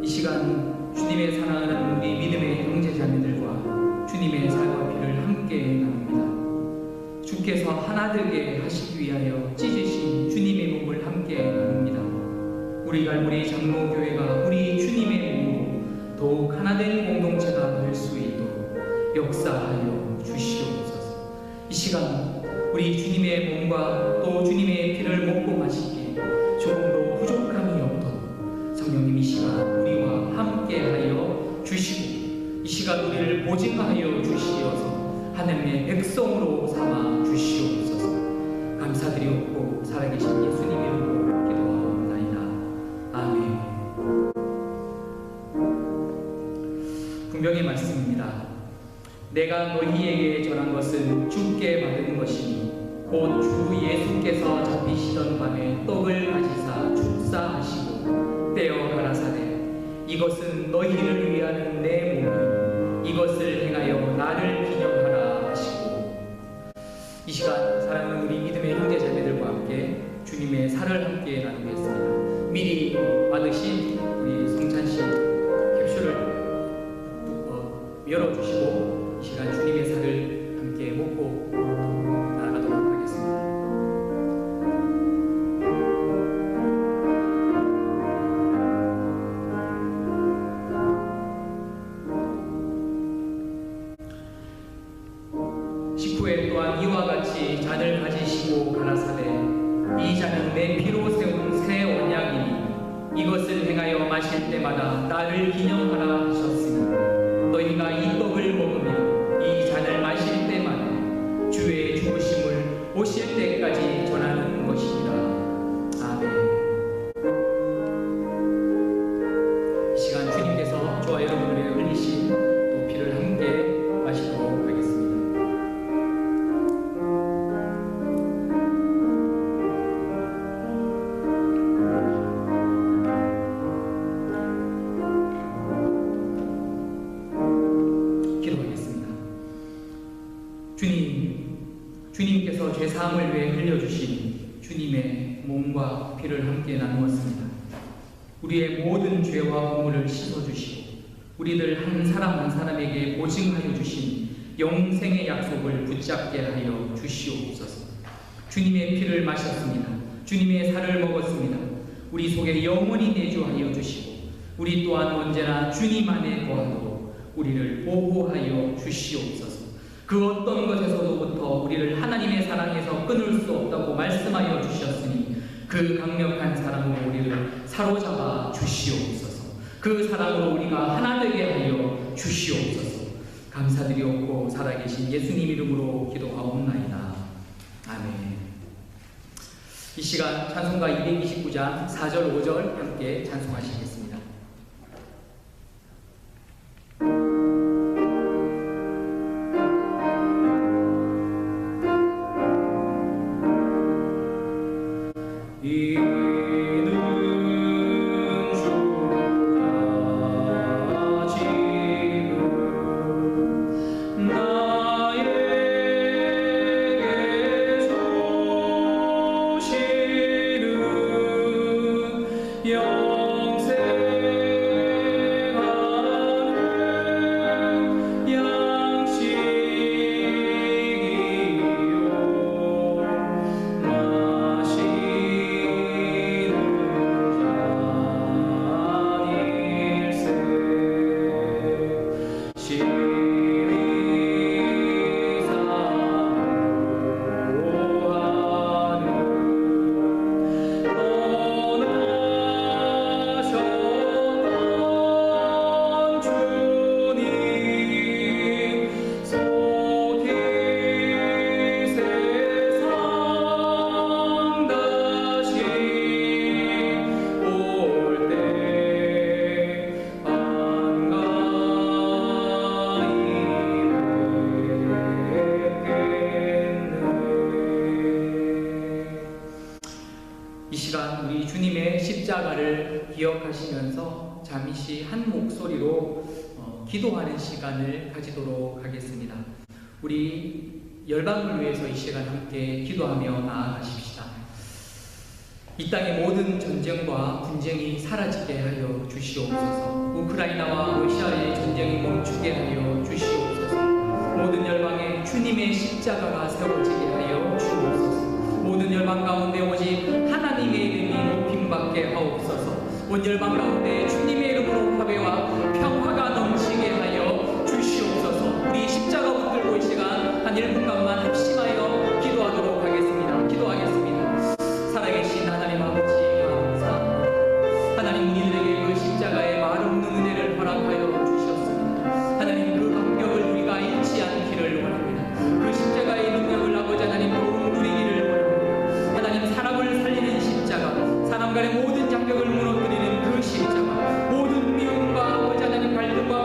Speaker 1: 이 시간 주님의 사랑하는 우리 믿음의 형제자매들과 주님의 살과 피를 함께 나눕니다. 주께서 하나 되게 하시기 위하여 찢으신 주님의 몸을 함께 나눕니다. 우리 갈보리 장로교회가 우리 주님의 몸으로 더욱 하나된 공동체가 될 수 있도록 역사하여 주시옵소서. 이 시간 우리 주님의 몸과 또 주님의 피를 먹고 마시기에 조금도 부족함이 없도록 성령님 이 시간 우리와 함께하여 주시고 이 시간 우리를 보증하여 주시어서 하나님의 백성으로 삼아 주시옵소서. 감사드리옵고 살아계신 예수님 이름으로 기도하옵나이다. 아멘. 분명히 말씀입니다. 내가 너희에게 전한 것은 주께 받은 것이니 곧 주 예수께서 잡히시던 밤에 떡을 가지사 축사하시고 떼어 가라사대 이것은 너희를 위하는 내 몸이니 이것을 행하여 나를 기념하라 하시고. 이 시간 사랑하는 우리 믿음의 형제자매들과 함께 주님의 살을 함께 나누겠습니다. 미리 받으신 우리 성찬씨 캡슐을 열어주시고 이 시간 주님의 살을 함께 먹고 나아가도록 하겠습니다. 직후에 또한 이와 같이 잔을 가지시고 가라사대 이 잔은 내 피로 세운 새 언약이니 이것을 행하여 마실 때마다 나를 기념하라 하셨으니 너희가 이 떡을 먹으며 이 잔을 마실 때마다 주의 죽으심을 오실 때까지 전하는 것이니라. 아멘. 이 시간 주님께서 저와 여러분을 흘리신 또 피를 함께 마시도록 하겠습니다. 기도하겠습니다. 주님께서 죄사함을 위해 흘려주신 주님의 몸과 피를 함께 나누었습니다. 우리의 모든 죄와 허물을 씻어주시고 우리들 한 사람 한 사람에게 보증하여 주신 영생의 약속을 붙잡게 하여 주시옵소서. 주님의 피를 마셨습니다. 주님의 살을 먹었습니다. 우리 속에 영원히 내주하여 주시고 우리 또한 언제나 주님 안에 거하도록 우리를 보호하여 주시옵소서. 그 어떤 것에서부터 우리를 하나님의 사랑에서 끊을 수 없다고 말씀하여 주셨으니 그 강력한 사랑으로 우리를 사로잡아 주시옵소서. 그 사랑으로 우리가 하나 되게 하여 주시옵소서. 감사드리옵고 살아계신 예수님 이름으로 기도하옵나이다. 아멘. 이 시간 찬송가 229장 4절 5절 함께 찬송하시겠습니다. 십자가를 기억하시면서 잠시 한 목소리로 기도하는 시간을 가지도록 하겠습니다. 우리 열방을 위해서 이 시간 함께 기도하며 나아가십시다. 이 땅의 모든 전쟁과 분쟁이 사라지게 하여 주시옵소서. 우크라이나와 러시아의 전쟁이 멈추게 하여 주시옵소서. 모든 열방에 주님의 십자가가 세워지게 하여 주옵소서. 모든 열방 가운데 오직 하나님의 이름이 높임받게 하옵소서. 온 열방 가운데 주님의 이름으로 화배와 평화가 넘치게 하여 주시옵소서. 우리 십자가 붙들고 이 시간 한 1분간만 합심하여 기도하도록 하겠습니다. 기도하겠습니다. 살아계신 하나님 아버지 감사합니다. 하나님 우리들에게 그 십자가의 말없는 은혜를 허락하여 주셨습니다. 하나님 그 감격을 우리가 잃지 않기를 원합니다. 그 십자가의 능력을 아버지 하나님 더욱 누리기를 원합니다. 하나님 사람을 살리는 십자가, 사람 간의 모든 장벽을 무너뜨리는 그 십자가, 모든 미움과 아버지 하나님 갈등과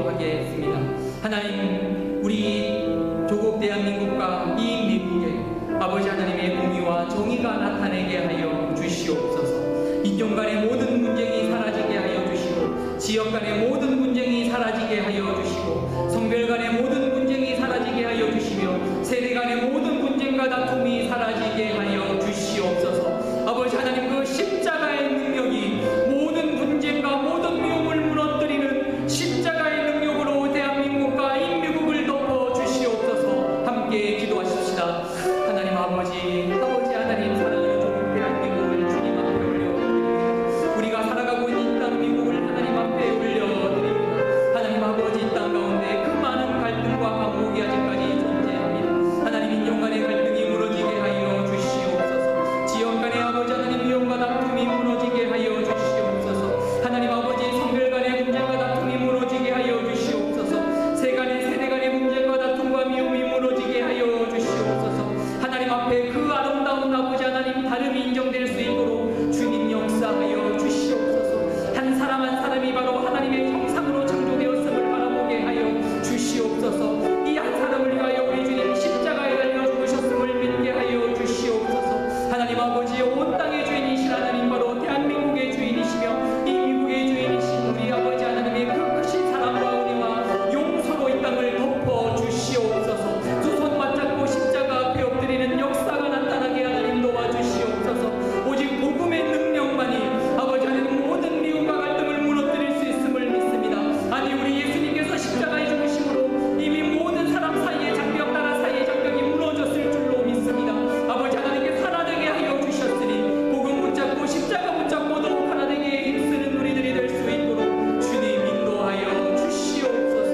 Speaker 1: 기도하겠습니다. 하나님, 우리 조국 대한민국과 이 미국에 아버지 하나님의 공의와 정의가 나타내게 하여 주시옵소서. 인종 간의 모든 분쟁이 사라지게 하여 주시고, 지역 간의 모든 분쟁이 사라지게 하여 주시고, 성별 간의 모든 분쟁이 사라지게 하여 주시며, 세대 간의 모든 분쟁과 다툼이 사라지게 하여 주시옵소서. 아버지 하나님, 그 십자가의 능력이 모든 분쟁과 모든 미움을 무너뜨리는 십자가의 능력으로 대한민국과 인미국을 덮어 주시옵소서. 함께 기도하십시다. 하나님 아버지 하나님, 사랑하는 조국 대한민국을 주님 앞에 올려드립니다. 우리가 살아가고 있는 이 땅 미국을 하나님 앞에 올려드립니다. 하나님 아버지, 이 땅 가운데 그 많은 갈등과 반목이 아직까지 존재합니다. 하나님, 인종 간의 갈등이 무너지게 하여 주시옵소서. 지역 간의 아버지 하나님 미움과 다툼이 무너지게 하여 주시옵소서. 하나님 아버지, 성별 간의 문제와 다툼이 무너지게 하여 주시옵소서. 세대 간의 문제와 다툼과 미움이 무너지게 하여 주시옵소서. 하나님 앞에 그 아름다운 아버지 하나님 다름이 인정될 수 있도록 주님 역사하여 주시옵소서. 한 사람 한 사람이 바로 하나님의 형상으로 창조되었음을 바라보게 하여 주시옵소서. 이 한 사람을 위하여 우리 주님 십자가에 달려 죽으셨음을 믿게 하여 주시옵소서. 하나님 아버지, 온 땅의 주인이신 하나님, 바로 대한민국의 주인이시며 이 미국의 주인이신 우리 아버지 하나님의 그 크신 사랑과 은혜와 용서로 이 땅을 덮어 주시옵소서. 두 손 맞잡고 십자가 앞에 엎드리는 역사가 나타나게 하나님 도와주시옵소서. 오직 복음의 능력만이 아버지 하나님 모든 미움과 갈등을 무너뜨릴 수 있음을 믿습니다. 아니, 우리 예수님께서 십자가에 죽으심으로 이미 모든 사람 사이의 장벽, 나라 사이의 장벽이 무너졌을 줄로 믿습니다. 아버지 하나님께 하나되게 하여 주셨으니 복음 붙잡고 십자가 붙잡고 더욱 하나되게 힘쓰는 우리들이 될 수 있도록 주님 인도하여 주시옵소서.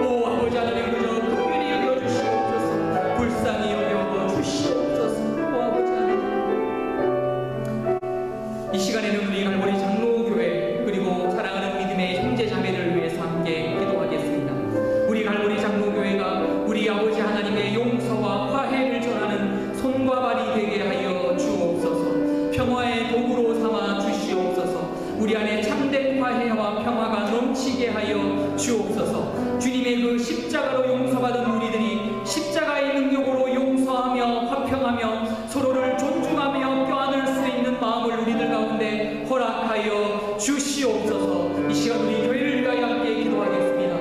Speaker 1: 오 아버지 하나님, 그저 긍휼히 여겨 주시옵소서. 불쌍히 여겨 주시옵소서. 오 아버지 하나님, 이 시간에는 우리 갈보리 장로교회 그리고 사랑하는 믿음의 형제 자매를 위해서 함께 기도하겠습니다. 우리 갈보리 장로교회가 우리 아버지 하나님의 용서와 화해를 전하는 손과 발이 되게 하여 주옵소서. 평화의 도구로 삼아 주시옵소서. 우리 안에 참된 화해와 평화가 넘치게 하여 주옵소서. 주님의 그 십자가로 용서받은 우리들이 십자가의 능력으로 용서하며 화평하며 서로를 존중하며 껴안을 수 있는 마음을 우리들 가운데 허락하여 주시옵소서. 이 시간 우리 교회를 위하여 함께 기도하겠습니다.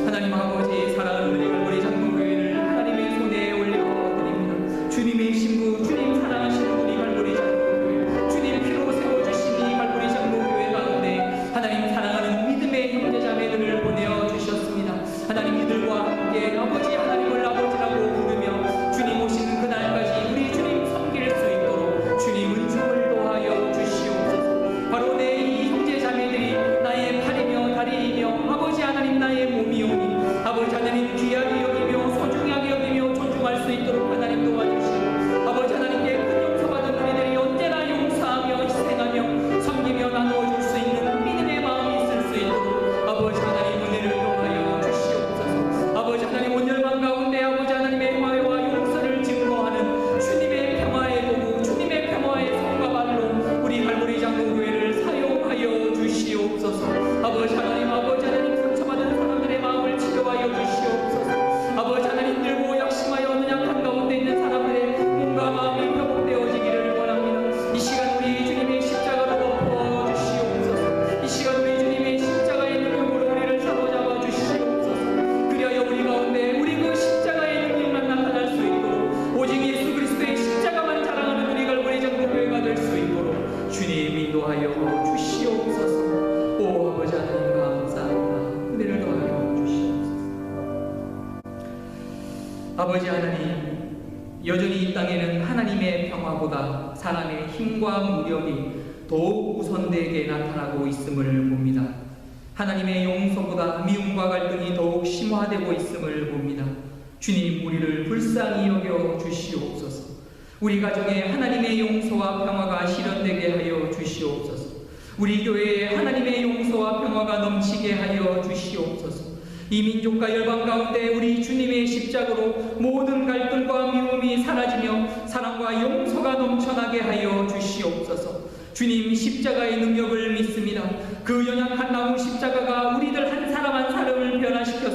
Speaker 1: 하나님 아버지, 사랑하는 우리 갈보리 장로교회를 하나님의 손에 올려드립니다. 주님의 신부, 주님 사랑하시는 우리 갈보리 장로교회, 주님 피로 세워주신 이 갈보리 장로교회 가운데 하나님 사랑하는 믿음의 형제 자매들을 보내주셨습니다. 하나님, 이들과 함께 아버지 하나님을 아버지라고 부르며 주님 오시는 그날까지 우리 주님 섬길 수 있도록 주님 은총을 도하여 주시옵소서. 바로 내 이 형제 자매들이 나의 팔이며 다리이며 아버지 하나님 나의 몸이오니 아버지 하나님 귀하게 여기며 소중하게 여기며 존중할 수 있도록 하나님 도와주시고, 아버지 하나님께 큰 용서받은 우리들이 언제나 용서하며 희생하며 섬기며 나누어줄 수 있는 믿음의 마음이 있을 수 있도록 아버지 하나님 은혜를 도하여 주시옵소서. 아버지 하나님, 온열방 가운데 아버지 하나님의 화해와 용서를 증거하는 주님의 평화의 도구, 주님의 평화의 손과 발로 우리 갈보리 장로교회를 사용하여 주시옵소서. 아버지 하나님, 아버지 하나님 상처받은 사람들의 마음을 치료하여 주시옵소서. 아버지 하나님, 들고 약심하여 어느 약한 가운데 있는 사람들의 몸과 마음이 회복되어지기를 원합니다. 이 시간 우리 주님의 십자가로 덮어 주시옵소서. 이 시간 우리 주님의 십자가의 능력으로 우리를 사로잡아 주시옵소서. 그리하여 우리 가운데 우리 그 십자가의 능력만 나타날 수 있도록 오직 예수 그리스도의 십자가만 자랑하는 우리 갈보리 장로교회가 될 수 있도록 주님 인도하여 주시옵소서. 오 아버지 하나님 감사합니다. 은혜를 더하여 주시옵소서. 아버지 하나님, 여전히 이 땅에는 하나님의 평화보다 사람의 힘과 무력이 더욱 우선되게 나타나고 있음을 봅니다. 하나님의 용서보다 미움과 갈등이 더욱 심화되고 있음을 봅니다. 주님, 우리를 불쌍히 여겨 주시옵소서. 우리 가정에 하나님의 용서와 평화가 실현되게 하여 주시옵소서. 우리 교회에 하나님의 용서와 평화가 넘치게 하여 주시옵소서. 이 민족과 열방 가운데 우리 주님의 십자가로 모든 갈등과 미움이 사라지며 사랑과 용서가 넘쳐나게 하여 주시옵소서. 주님, 십자가의 능력을 믿습니다. 그 연약한 나무 십자가가 우리들 한 사람 한 사람을 변화시켜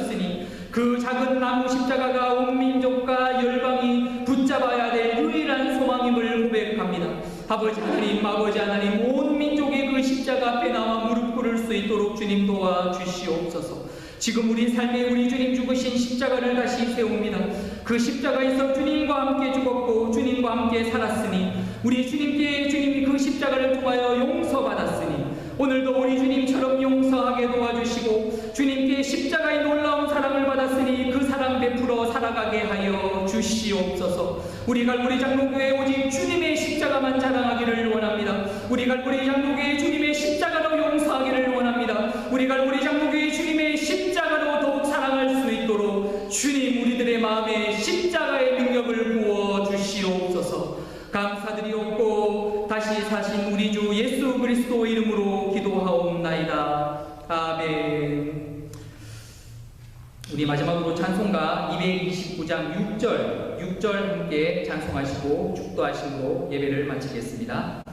Speaker 1: 십자가 앞에 나와 무릎 꿇을 수 있도록 주님 도와주시옵소서. 지금 우리 삶에 우리 주님 죽으신 십자가를 다시 세웁니다. 그 십자가에서 주님과 함께 죽었고 주님과 함께 살았으니 우리 주님께 주님이 그 십자가를 통하여 용서받았으니 오늘도 우리 주님처럼 용서하게 도와주시고 주님께 십자가의 놀라운 사랑을 받았으니 그 사랑 베풀어 살아가게 하여 주시옵소서. 우리 갈보리 장로교회 오직 주님의 십자가만 자랑하기를 원합니다. 우리 갈보리 장로교회 주님의 십자가로 용서하기를 원합니다. 우리 갈보리 장로교회 주님의 십자가로 더욱 사랑할 수 있도록 주님 우리들의 마음에 십자가의 능력을 부어 주시옵소서. 감사드리옵고 다시 사신 우리 주 예수 그리스도 이름으로 기도하옵나이다. 아멘. 우리 마지막으로 찬송가 229장 6절 함께 찬송하시고 축도하시고 예배를 마치겠습니다.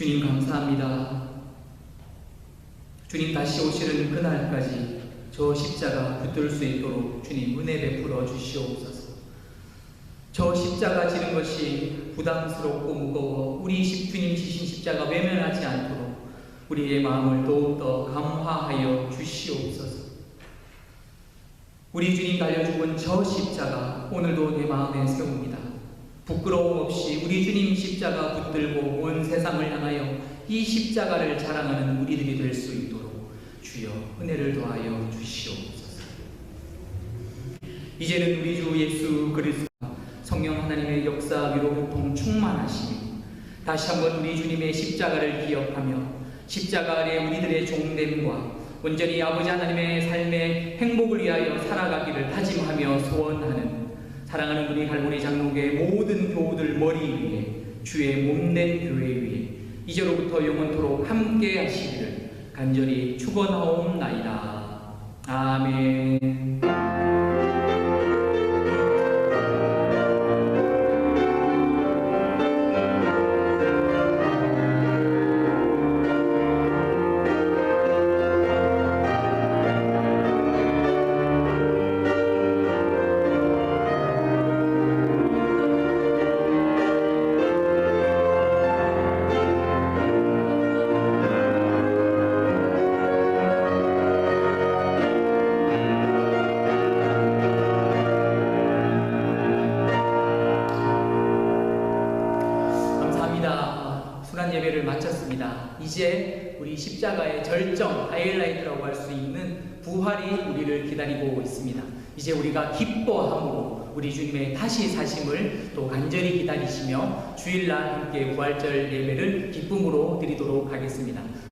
Speaker 1: 주님 감사합니다. 주님 다시 오시는 그날까지 저 십자가 붙들 수 있도록 주님 은혜 베풀어 주시옵소서. 저 십자가 지는 것이 부담스럽고 무거워 우리 주님 지신 십자가 외면하지 않도록 우리의 마음을 더욱더 감화하여 주시옵소서. 우리 주님 달려 죽은 저 십자가 오늘도 내 마음에 세웁니다. 부끄러움 없이 우리 주님 십자가 붙들고 온 세상을 향하여 이 십자가를 자랑하는 우리들이 될 수 있도록 주여 은혜를 더하여 주시옵소서. 이제는 우리 주 예수 그리스도가 성령 하나님의 역사 위로 교통 충만하시니 다시 한번 우리 주님의 십자가를 기억하며 십자가 아래 우리들의 종됨과 온전히 아버지 하나님의 삶의 행복을 위하여 살아가기를 다짐하며 소원하는 사랑하는 우리 갈보리 장로교회 모든 교우들 머리 위에 주의 몸된 교회 위에 이제로부터 영원토록 함께 하시기를 간절히 축원하옵나이다. 아멘. 예배를 마쳤습니다. 이제 우리 십자가의 절정 하이라이트라고 할 수 있는 부활이 우리를 기다리고 있습니다. 이제 우리가 기뻐함으로 우리 주님의 다시 사심을 또 간절히 기다리시며 주일날 함께 부활절 예배를 기쁨으로 드리도록 하겠습니다.